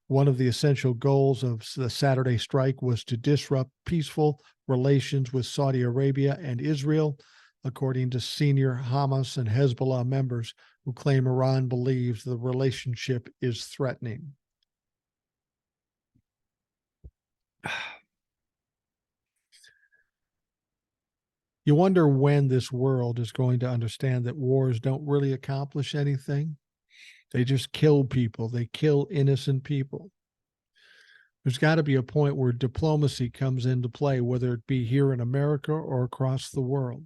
One of the essential goals of the Saturday strike was to disrupt peaceful relations with Saudi Arabia and Israel, according to senior Hamas and Hezbollah members who claim Iran believes the relationship is threatening. You wonder when this world is going to understand that wars don't really accomplish anything. They just kill people. They kill innocent people. There's got to be a point where diplomacy comes into play, whether it be here in America or across the world.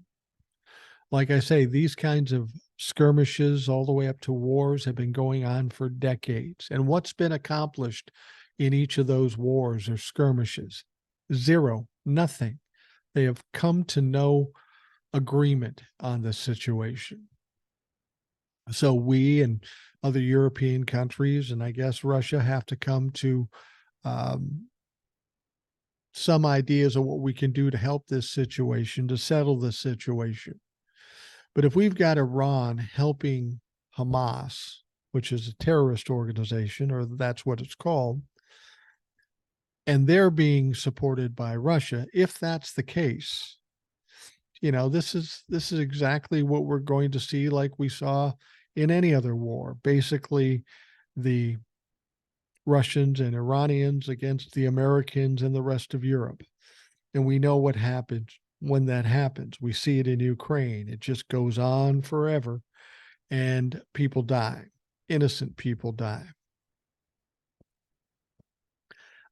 Like I say, these kinds of skirmishes all the way up to wars have been going on for decades. And what's been accomplished in each of those wars or skirmishes? Zero, nothing. They have come to no agreement on this situation. So we and other European countries, and I guess Russia, have to come to some ideas of what we can do to help this situation, to settle this situation. But if we've got Iran helping Hamas, which is a terrorist organization, or that's what it's called, and they're being supported by Russia, if that's the case, this is exactly what we're going to see, like we saw in any other war. Basically, the Russians and Iranians against the Americans and the rest of Europe. And we know what happens when that happens. We see it in Ukraine. It just goes on forever, and people die. Innocent people die.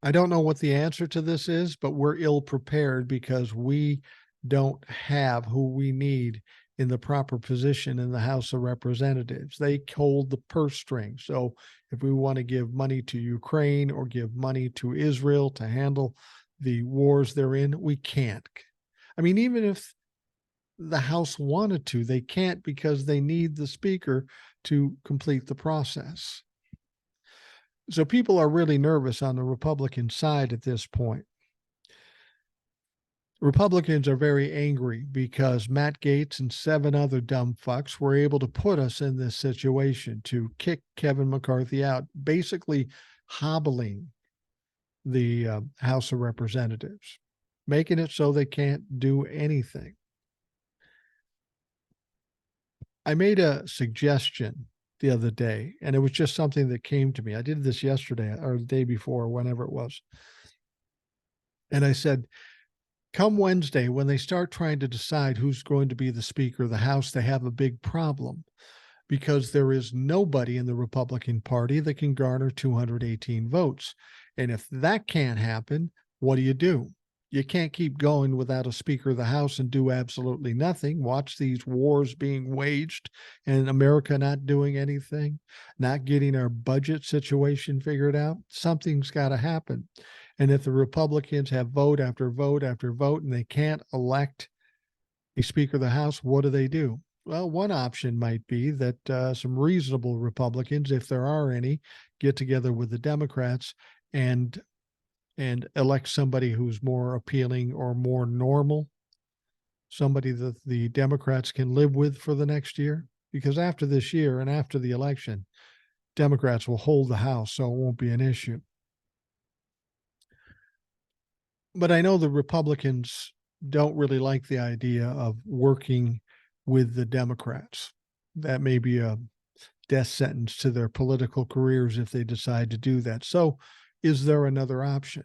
I don't know what the answer to this is, but we're ill prepared because we don't have who we need in the proper position in the House of Representatives. They hold the purse string. So if we want to give money to Ukraine or give money to Israel to handle the wars they're in, we can't. I mean, even if the House wanted to, they can't because they need the Speaker to complete the process. So people are really nervous on the Republican side at this point. Republicans are very angry because Matt Gaetz and 7 other dumb fucks were able to put us in this situation to kick Kevin McCarthy out, basically hobbling the House of Representatives, making it so they can't do anything. I made a suggestion the other day, and it was just something that came to me. I did this yesterday or the day before, whenever it was. And I said, come Wednesday, when they start trying to decide who's going to be the Speaker of the House, they have a big problem because there is nobody in the Republican Party that can garner 218 votes. And if that can't happen, what do? You can't keep going without a Speaker of the House and do absolutely nothing. Watch these wars being waged and America not doing anything, not getting our budget situation figured out. Something's got to happen. And if the Republicans have vote after vote after vote and they can't elect a Speaker of the House, what do? Well, one option might be that some reasonable Republicans, if there are any, get together with the Democrats and elect somebody who's more appealing or more normal, somebody that the Democrats can live with for the next year. Because after this year and after the election, Democrats will hold the House, so it won't be an issue. But I know the Republicans don't really like the idea of working with the Democrats. That may be a death sentence to their political careers if they decide to do that. So is there another option?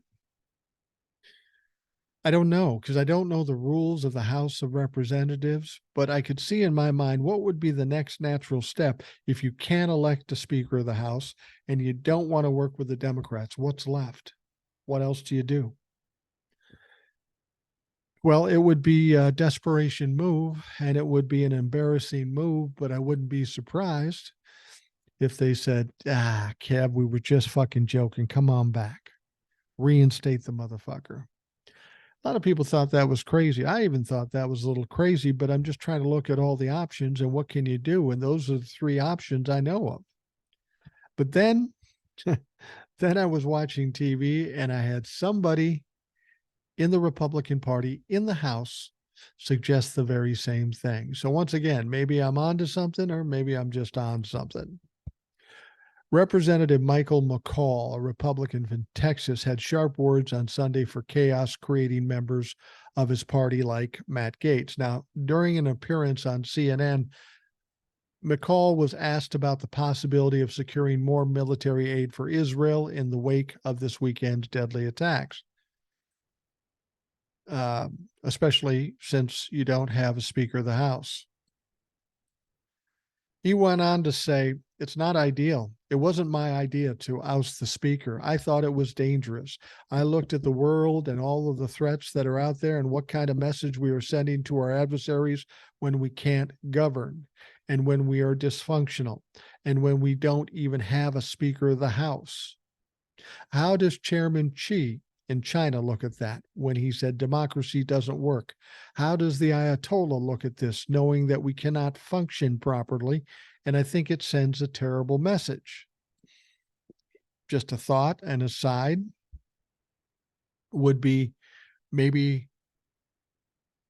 I don't know, because I don't know the rules of the House of Representatives, but I could see in my mind what would be the next natural step if you can't elect a Speaker of the House and you don't want to work with the Democrats. What's left? What else do you do? Well, it would be a desperation move and it would be an embarrassing move, but I wouldn't be surprised if they said, Kev, we were just fucking joking. Come on back. Reinstate the motherfucker. A lot of people thought that was crazy. I even thought that was a little crazy, but I'm just trying to look at all the options and what can you do? And those are the 3 options I know of. But then, then I was watching TV and I had somebody in the Republican Party in the House suggest the very same thing. So once again, maybe I'm onto something or maybe I'm just on something. Representative Michael McCall, a Republican from Texas, had sharp words on Sunday for chaos creating members of his party like Matt Gaetz. Now, during an appearance on CNN, McCall was asked about the possibility of securing more military aid for Israel in the wake of this weekend's deadly attacks. Especially since you don't have a Speaker of the House. He went on to say, it's not ideal. It wasn't my idea to oust the Speaker. I thought it was dangerous. I looked at the world and all of the threats that are out there and what kind of message we are sending to our adversaries when we can't govern and when we are dysfunctional and when we don't even have a Speaker of the House. How does Chairman Xi in China look at that when he said democracy doesn't work? How does the Ayatollah look at this, knowing that we cannot function properly? And I think it sends a terrible message. Just a thought, an aside would be maybe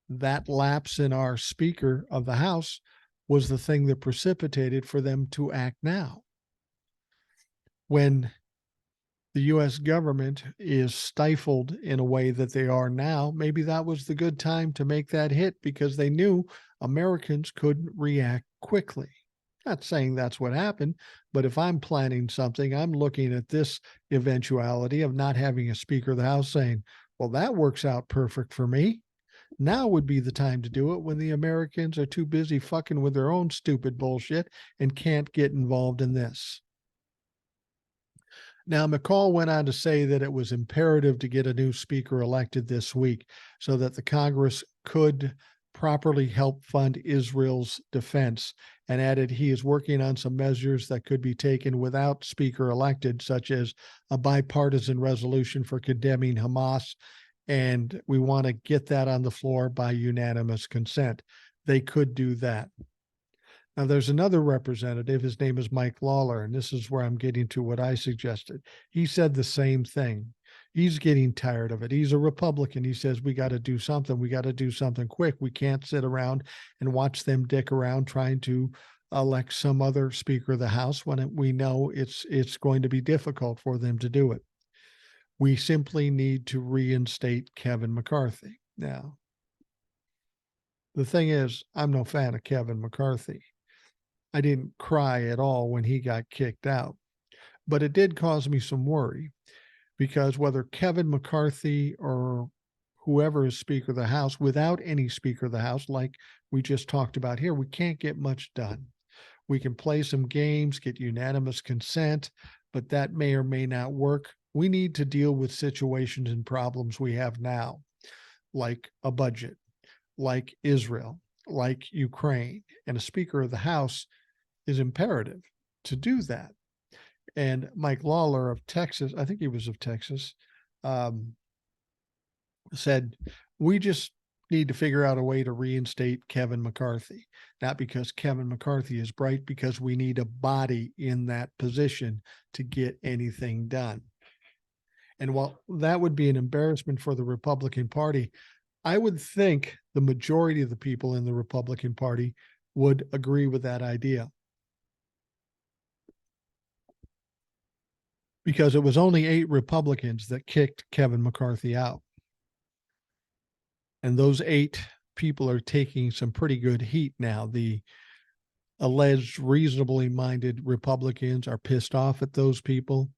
that lapse in our Speaker of the House was the thing that precipitated for them to act now. When the U.S. government is stifled in a way that they are now, maybe that was the good time to make that hit because they knew Americans couldn't react quickly. Not saying that's what happened, but if I'm planning something, I'm looking at this eventuality of not having a Speaker of the House saying, well, that works out perfect for me. Now would be the time to do it when the Americans are too busy fucking with their own stupid bullshit and can't get involved in this. Now, McCall went on to say that it was imperative to get a new speaker elected this week so that the Congress could properly help fund Israel's defense, and added he is working on some measures that could be taken without speaker elected, such as a bipartisan resolution for condemning Hamas. And we want to get that on the floor by unanimous consent. They could do that. Now, there's another representative. His name is Mike Lawler, and this is where I'm getting to what I suggested. He said the same thing. He's getting tired of it. He's a Republican. He says, we got to do something. We got to do something quick. We can't sit around and watch them dick around trying to elect some other Speaker of the House when we know it's going to be difficult for them to do it. We simply need to reinstate Kevin McCarthy. Now, the thing is, I'm no fan of Kevin McCarthy. I didn't cry at all when he got kicked out, but it did cause me some worry, because whether Kevin McCarthy or whoever is Speaker of the House, without any Speaker of the House, like we just talked about here, we can't get much done. We can play some games, get unanimous consent, but that may or may not work. We need to deal with situations and problems we have now, like a budget, like Israel, like Ukraine, and a Speaker of the House is imperative to do that. And Mike Lawler of Texas, I think he was of Texas, said, we just need to figure out a way to reinstate Kevin McCarthy. Not because Kevin McCarthy is bright, because we need a body in that position to get anything done. And while that would be an embarrassment for the Republican Party, I would think the majority of the people in the Republican Party would agree with that idea. Because it was only 8 Republicans that kicked Kevin McCarthy out. And those 8 people are taking some pretty good heat now. The alleged reasonably minded Republicans are pissed off at those people.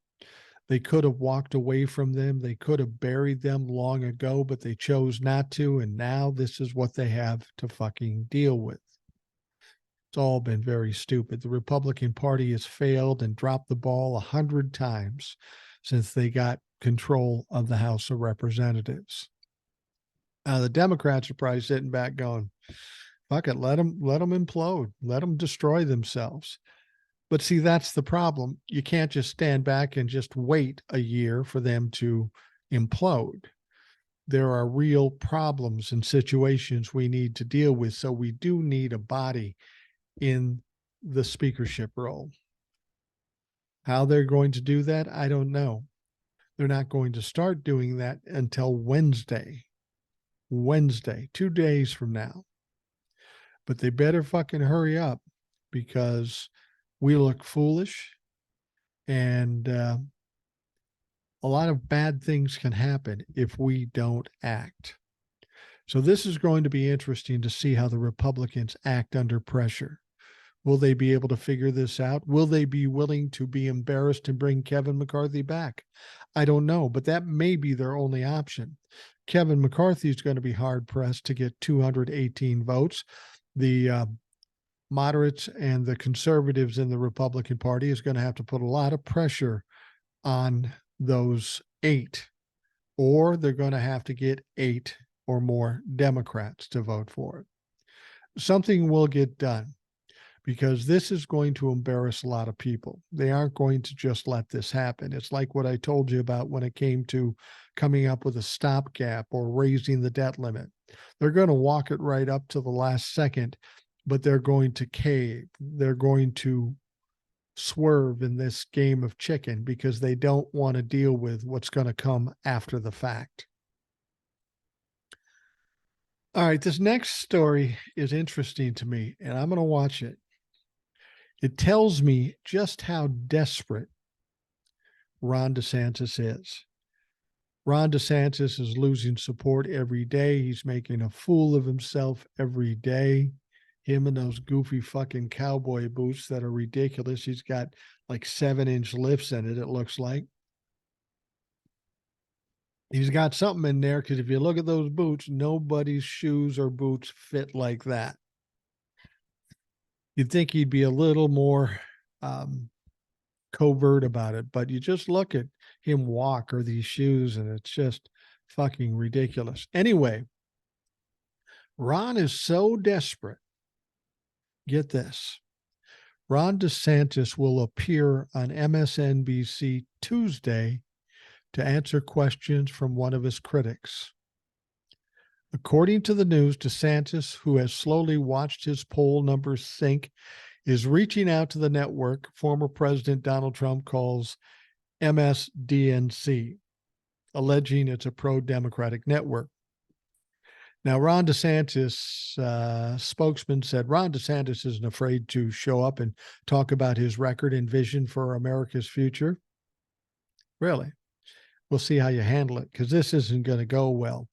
They could have walked away from them. They could have buried them long ago, but they chose not to. And now this is what they have to fucking deal with. It's all been very stupid. The Republican Party has failed and dropped the ball 100 times since they got control of the House of Representatives. The Democrats are probably sitting back going, fuck it, let them implode, let them destroy themselves. But see, that's the problem. You can't just stand back and just wait a year for them to implode. There are real problems and situations we need to deal with. So we do need a body in the speakership role. How they're going to do that, I don't know. They're not going to start doing that until Wednesday, 2 days from now. But they better fucking hurry up, because we look foolish, and a lot of bad things can happen if we don't act. So this is going to be interesting to see how the Republicans act under pressure. Will they be able to figure this out? Will they be willing to be embarrassed and bring Kevin McCarthy back? I don't know, but that may be their only option. Kevin McCarthy is going to be hard pressed to get 218 votes. The moderates and the conservatives in the Republican Party is going to have to put a lot of pressure on those 8, or they're going to have to get 8 or more Democrats to vote for it. Something will get done, because this is going to embarrass a lot of people. They aren't going to just let this happen. It's like what I told you about when it came to coming up with a stopgap or raising the debt limit. They're going to walk it right up to the last second, but they're going to cave. They're going to swerve in this game of chicken because they don't want to deal with what's going to come after the fact. All right, this next story is interesting to me, and I'm going to watch it. It tells me just how desperate Ron DeSantis is. Ron DeSantis is losing support every day. He's making a fool of himself every day. Him and those goofy fucking cowboy boots that are ridiculous. He's got like 7-inch lifts in it, it looks like. He's got something in there, because if you look at those boots, nobody's shoes or boots fit like that. You'd think he'd be a little more covert about it, but you just look at him walk or these shoes and it's just fucking ridiculous. Anyway, Ron is so desperate. Get this. Ron DeSantis will appear on MSNBC Tuesday to answer questions from one of his critics. According to the news, DeSantis, who has slowly watched his poll numbers sink, is reaching out to the network former President Donald Trump calls MSDNC, alleging it's a pro-democratic network. Now, Ron DeSantis, spokesman said Ron DeSantis isn't afraid to show up and talk about his record and vision for America's future. Really? We'll see how you handle it, because this isn't going to go well.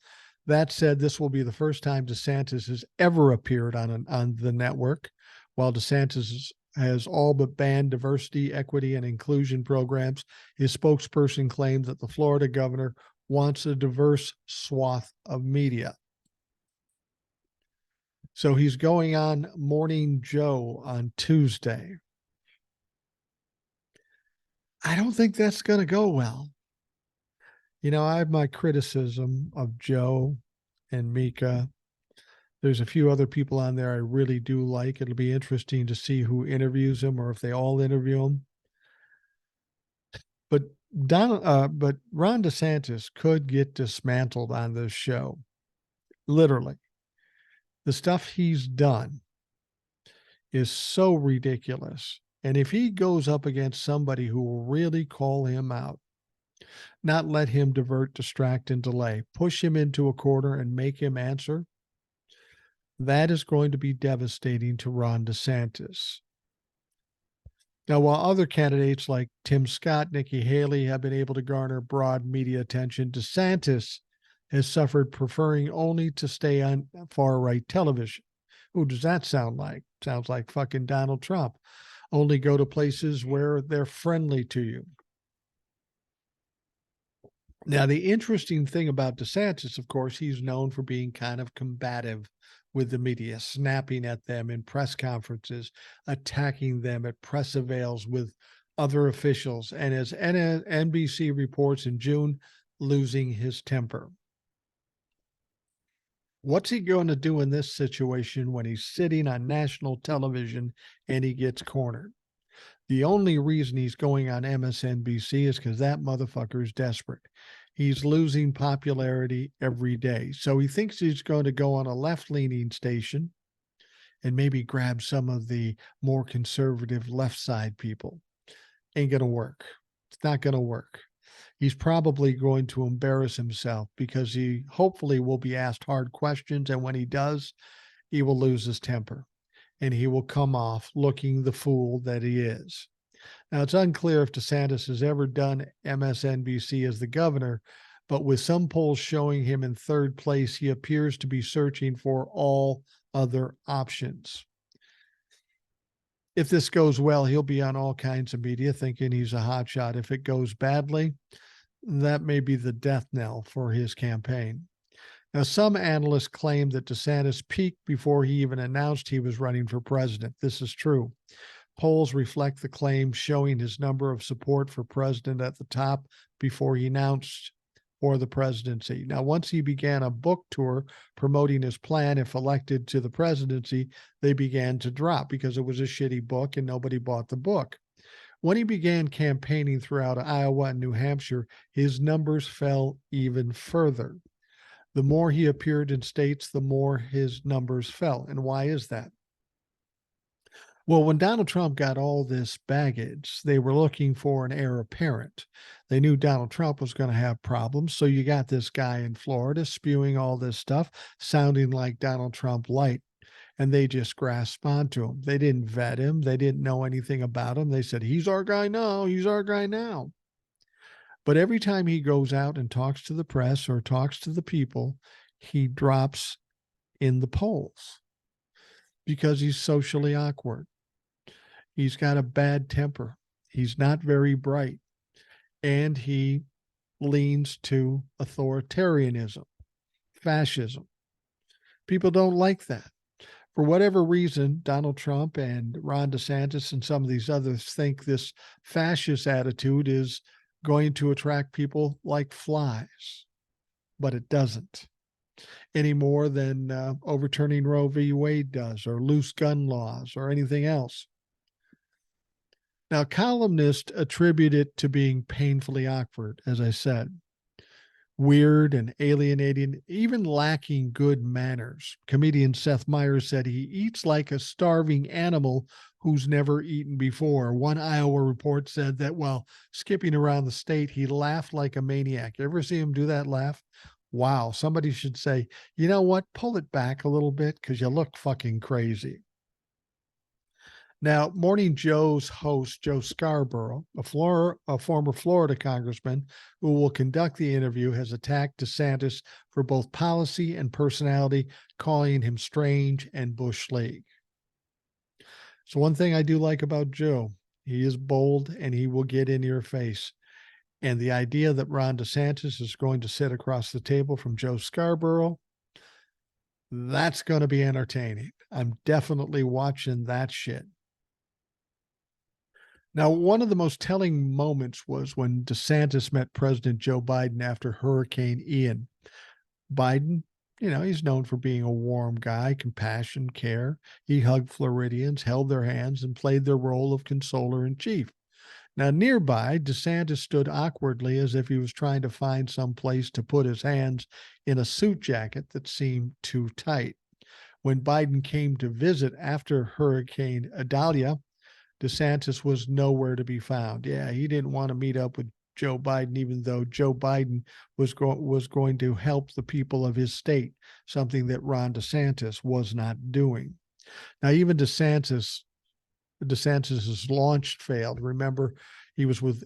That said, this will be the first time DeSantis has ever appeared on the network. While DeSantis has all but banned diversity, equity, and inclusion programs, his spokesperson claimed that the Florida governor wants a diverse swath of media. So he's going on Morning Joe on Tuesday. I don't think that's going to go well. You know, I have my criticism of Joe and Mika. There's a few other people on there I really do like. It'll be interesting to see who interviews him or if they all interview him. But Ron DeSantis could get dismantled on this show. Literally. The stuff he's done is so ridiculous. And if he goes up against somebody who will really call him out, not let him divert, distract, and delay, push him into a corner and make him answer, that is going to be devastating to Ron DeSantis. Now, while other candidates like Tim Scott, Nikki Haley have been able to garner broad media attention, DeSantis has suffered, preferring only to stay on far-right television. Who does that sound like? Sounds like fucking Donald Trump. Only go to places where they're friendly to you. Now, the interesting thing about DeSantis, of course, he's known for being kind of combative with the media, snapping at them in press conferences, attacking them at press avails with other officials, and as NBC reports in June, losing his temper. What's he going to do in this situation when he's sitting on national television and he gets cornered? The only reason he's going on MSNBC is because that motherfucker is desperate. He's losing popularity every day. So he thinks he's going to go on a left-leaning station and maybe grab some of the more conservative left side people. Ain't going to work. It's not going to work. He's probably going to embarrass himself because he hopefully will be asked hard questions. And when he does, he will lose his temper and he will come off looking the fool that he is. Now, it's unclear if DeSantis has ever done MSNBC as the governor, but with some polls showing him in third place, he appears to be searching for all other options. If this goes well, he'll be on all kinds of media thinking he's a hotshot. If it goes badly, that may be the death knell for his campaign. Now, some analysts claim that DeSantis peaked before he even announced he was running for president. This is true. Polls reflect the claim, showing his number of support for president at the top before he announced for the presidency. Now, once he began a book tour promoting his plan, if elected to the presidency, they began to drop because it was a shitty book and nobody bought the book. When he began campaigning throughout Iowa and New Hampshire, his numbers fell even further. The more he appeared in states, the more his numbers fell. And why is that? Well, when Donald Trump got all this baggage, they were looking for an heir apparent. They knew Donald Trump was going to have problems. So you got this guy in Florida spewing all this stuff, sounding like Donald Trump light. And they just grasped onto him. They didn't vet him. They didn't know anything about him. They said, he's our guy now. He's our guy now. But every time he goes out and talks to the press or talks to the people, he drops in the polls because he's socially awkward. He's got a bad temper. He's not very bright. And he leans to authoritarianism, fascism. People don't like that. For whatever reason, Donald Trump and Ron DeSantis and some of these others think this fascist attitude is going to attract people like flies, but it doesn't. any more than overturning Roe v. Wade does, or loose gun laws, or anything else. Now, columnists attribute it to being painfully awkward, as I said, weird and alienating, even lacking good manners. Comedian Seth Meyers said he eats like a starving animal who's never eaten before. One Iowa report said that while skipping around the state, he laughed like a maniac. You ever see him do that laugh? Wow, somebody should say, you know what, pull it back a little bit because you look fucking crazy. Now, Morning Joe's host, Joe Scarborough, a former Florida congressman who will conduct the interview, has attacked DeSantis for both policy and personality, calling him strange and Bush League. So one thing I do like about Joe, he is bold and he will get in your face. And the idea that Ron DeSantis is going to sit across the table from Joe Scarborough, that's going to be entertaining. I'm definitely watching that shit. Now, one of the most telling moments was when DeSantis met President Joe Biden after Hurricane Ian. Biden, he's known for being a warm guy, compassion, care. He hugged Floridians, held their hands, and played the role of consoler in chief. Now, nearby, DeSantis stood awkwardly as if he was trying to find some place to put his hands in a suit jacket that seemed too tight. When Biden came to visit after Hurricane Idalia, DeSantis was nowhere to be found. Yeah, he didn't want to meet up with Joe Biden, even though Joe Biden was going to help the people of his state, something that Ron DeSantis was not doing. Now, even DeSantis's launch failed. Remember, he was with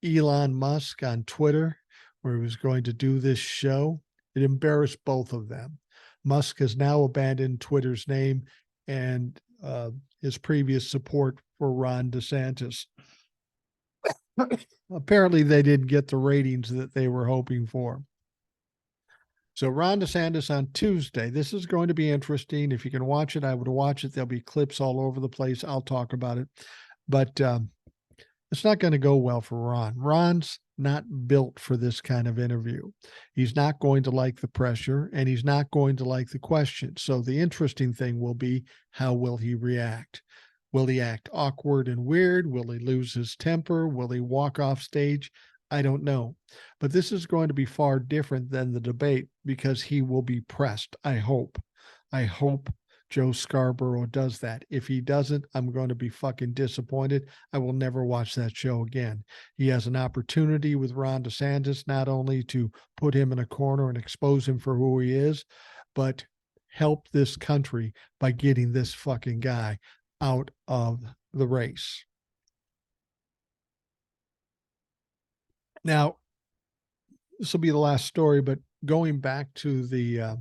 Elon Musk on Twitter, where he was going to do this show. It embarrassed both of them. Musk has now abandoned Twitter's name and his previous support for Ron DeSantis. Apparently, they didn't get the ratings that they were hoping for. So Ron DeSantis on Tuesday. This is going to be interesting. If you can watch it, I would watch it. There'll be clips all over the place. I'll talk about it. But it's not going to go well for Ron. Ron's not built for this kind of interview. He's not going to like the pressure, and he's not going to like the questions. So the interesting thing will be, how will he react? Will he act awkward and weird? Will he lose his temper? Will he walk off stage? I don't know. But this is going to be far different than the debate because he will be pressed. I hope Joe Scarborough does that. If he doesn't, I'm going to be fucking disappointed. I will never watch that show again. He has an opportunity with Ron DeSantis not only to put him in a corner and expose him for who he is, but help this country by getting this fucking guy out of the race. Now, this will be the last story, but going back to the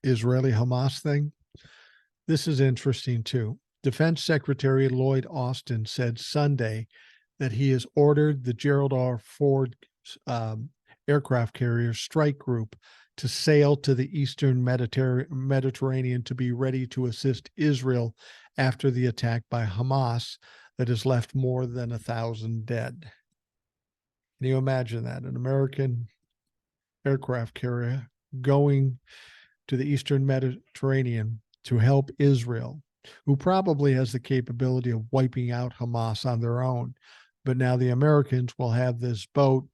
Israeli Hamas thing, this is interesting too. Defense Secretary Lloyd Austin said Sunday that he has ordered the Gerald R. Ford aircraft carrier strike group to sail to the Eastern Mediterranean to be ready to assist Israel after the attack by Hamas that has left more than 1,000 dead. Can you imagine that? An American aircraft carrier going to the Eastern Mediterranean to help Israel, who probably has the capability of wiping out Hamas on their own. But now the Americans will have this boat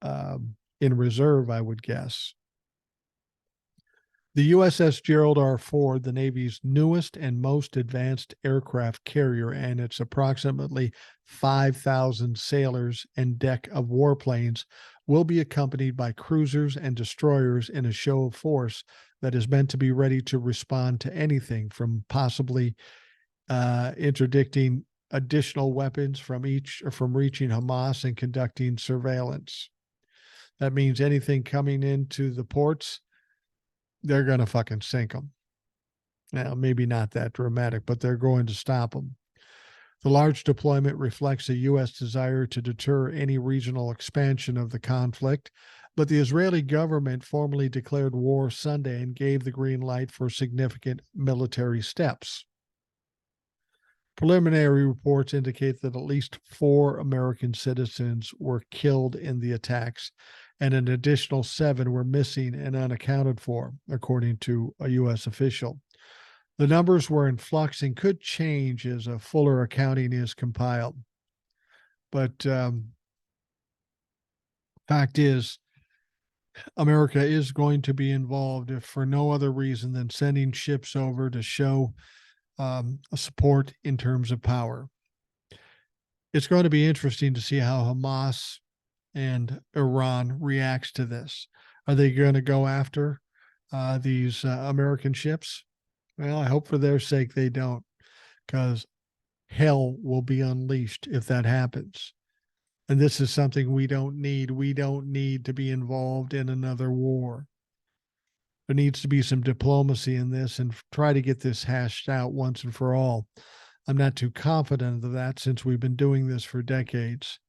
in reserve, I would guess. The USS Gerald R. Ford, the Navy's newest and most advanced aircraft carrier, and its approximately 5,000 sailors and deck of warplanes, will be accompanied by cruisers and destroyers in a show of force that is meant to be ready to respond to anything from possibly interdicting additional weapons from reaching Hamas and conducting surveillance. That means anything coming into the ports, they're going to fucking sink them. Now, maybe not that dramatic, but they're going to stop them. The large deployment reflects a U.S. desire to deter any regional expansion of the conflict, but the Israeli government formally declared war Sunday and gave the green light for significant military steps. Preliminary reports indicate that at least 4 American citizens were killed in the attacks, and an additional 7 were missing and unaccounted for, according to a U.S. official. The numbers were in flux and could change as a fuller accounting is compiled. But fact is, America is going to be involved, if for no other reason than sending ships over to show support in terms of power. It's going to be interesting to see how Hamas and Iran reacts to this. Are they going to go after these American ships? Well, I hope for their sake they don't, because hell will be unleashed if that happens. And this is something we don't need. We don't need to be involved in another war. There needs to be some diplomacy in this and try to get this hashed out once and for all. I'm not too confident of that since we've been doing this for decades.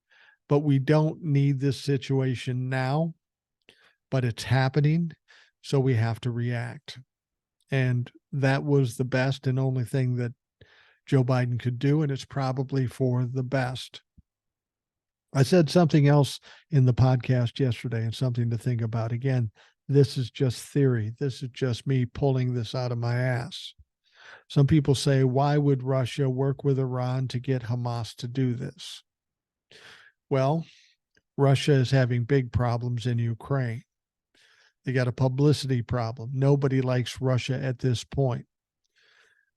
But we don't need this situation now, but it's happening, so we have to react. And that was the best and only thing that Joe Biden could do, and it's probably for the best. I said something else in the podcast yesterday and something to think about. Again, this is just theory. This is just me pulling this out of my ass. Some people say, why would Russia work with Iran to get Hamas to do this? Well, Russia is having big problems in Ukraine. They got a publicity problem. Nobody likes Russia at this point.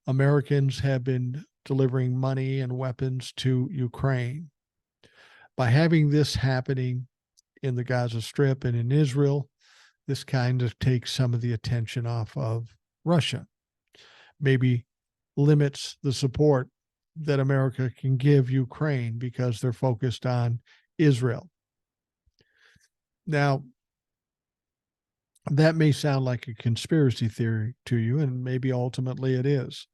Americans have been delivering money and weapons to Ukraine. By having this happening in the Gaza Strip and in Israel, this kind of takes some of the attention off of Russia. Maybe limits the support that America can give Ukraine because they're focused on Israel. Now, that may sound like a conspiracy theory to you, and maybe ultimately it is.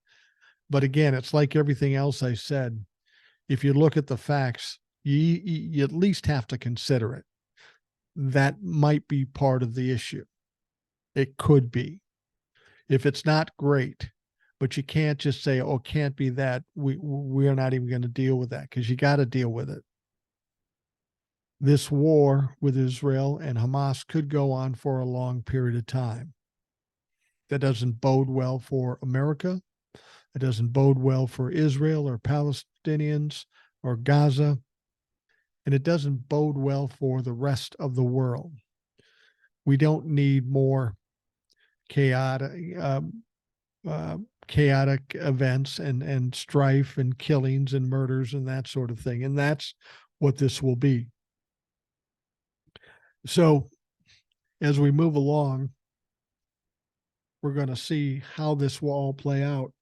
But again, it's like everything else I said. If you look at the facts, you at least have to consider it. That might be part of the issue. It could be. If it's not, great. But you can't just say, oh, can't be that. We're not even going to deal with that, because you got to deal with it. This war with Israel and Hamas could go on for a long period of time. That doesn't bode well for America. It doesn't bode well for Israel or Palestinians or Gaza. And it doesn't bode well for the rest of the world. We don't need more chaotic events and strife and killings and murders and that sort of thing. And that's what this will be. So as we move along, we're going to see how this will all play out.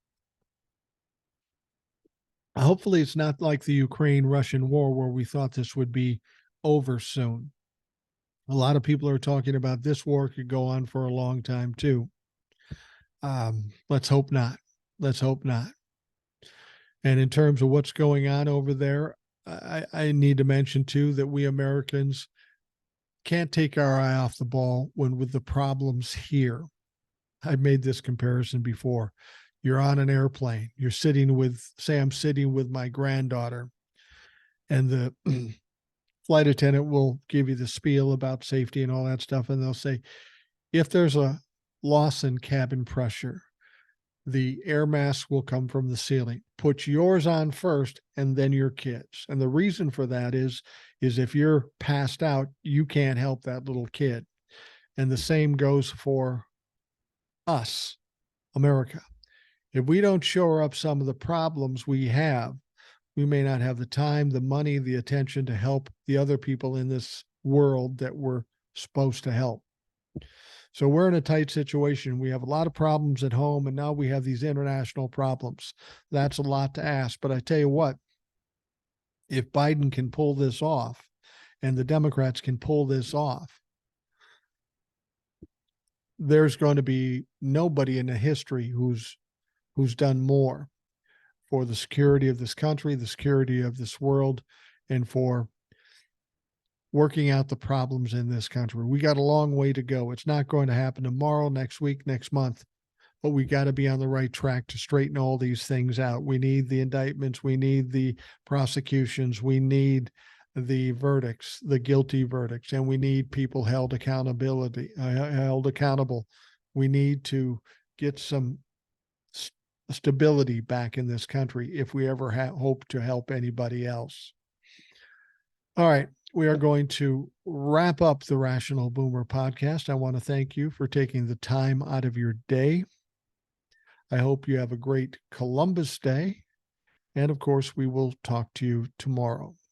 Hopefully it's not like the Ukraine-Russian war where we thought this would be over soon. A lot of people are talking about this war could go on for a long time too. Let's hope not. Let's hope not. And in terms of what's going on over there, I need to mention too that we Americans can't take our eye off the ball with the problems here. I've made this comparison before. You're on an airplane. You're sitting with, say I'm sitting with my granddaughter, and the flight attendant will give you the spiel about safety and all that stuff. And they'll say, if there's a loss in cabin pressure, the air mask will come from the ceiling. Put yours on first and then your kids. And the reason for that is if you're passed out, you can't help that little kid. And the same goes for us, America. If we don't shore up some of the problems we have, we may not have the time, the money, the attention to help the other people in this world that we're supposed to help. So we're in a tight situation. We have a lot of problems at home, and now we have these international problems. That's a lot to ask. But I tell you what, if Biden can pull this off and the Democrats can pull this off, there's going to be nobody in the history who's done more for the security of this country, the security of this world, and for working out the problems in this country. We got a long way to go. It's not going to happen tomorrow, next week, next month, but we got to be on the right track to straighten all these things out. We need the indictments. We need the prosecutions. We need the verdicts, the guilty verdicts, and we need people held accountable. We need to get some stability back in this country if we ever hope to help anybody else. All right. We are going to wrap up the Rational Boomer podcast. I want to thank you for taking the time out of your day. I hope you have a great Columbus Day. And of course, we will talk to you tomorrow.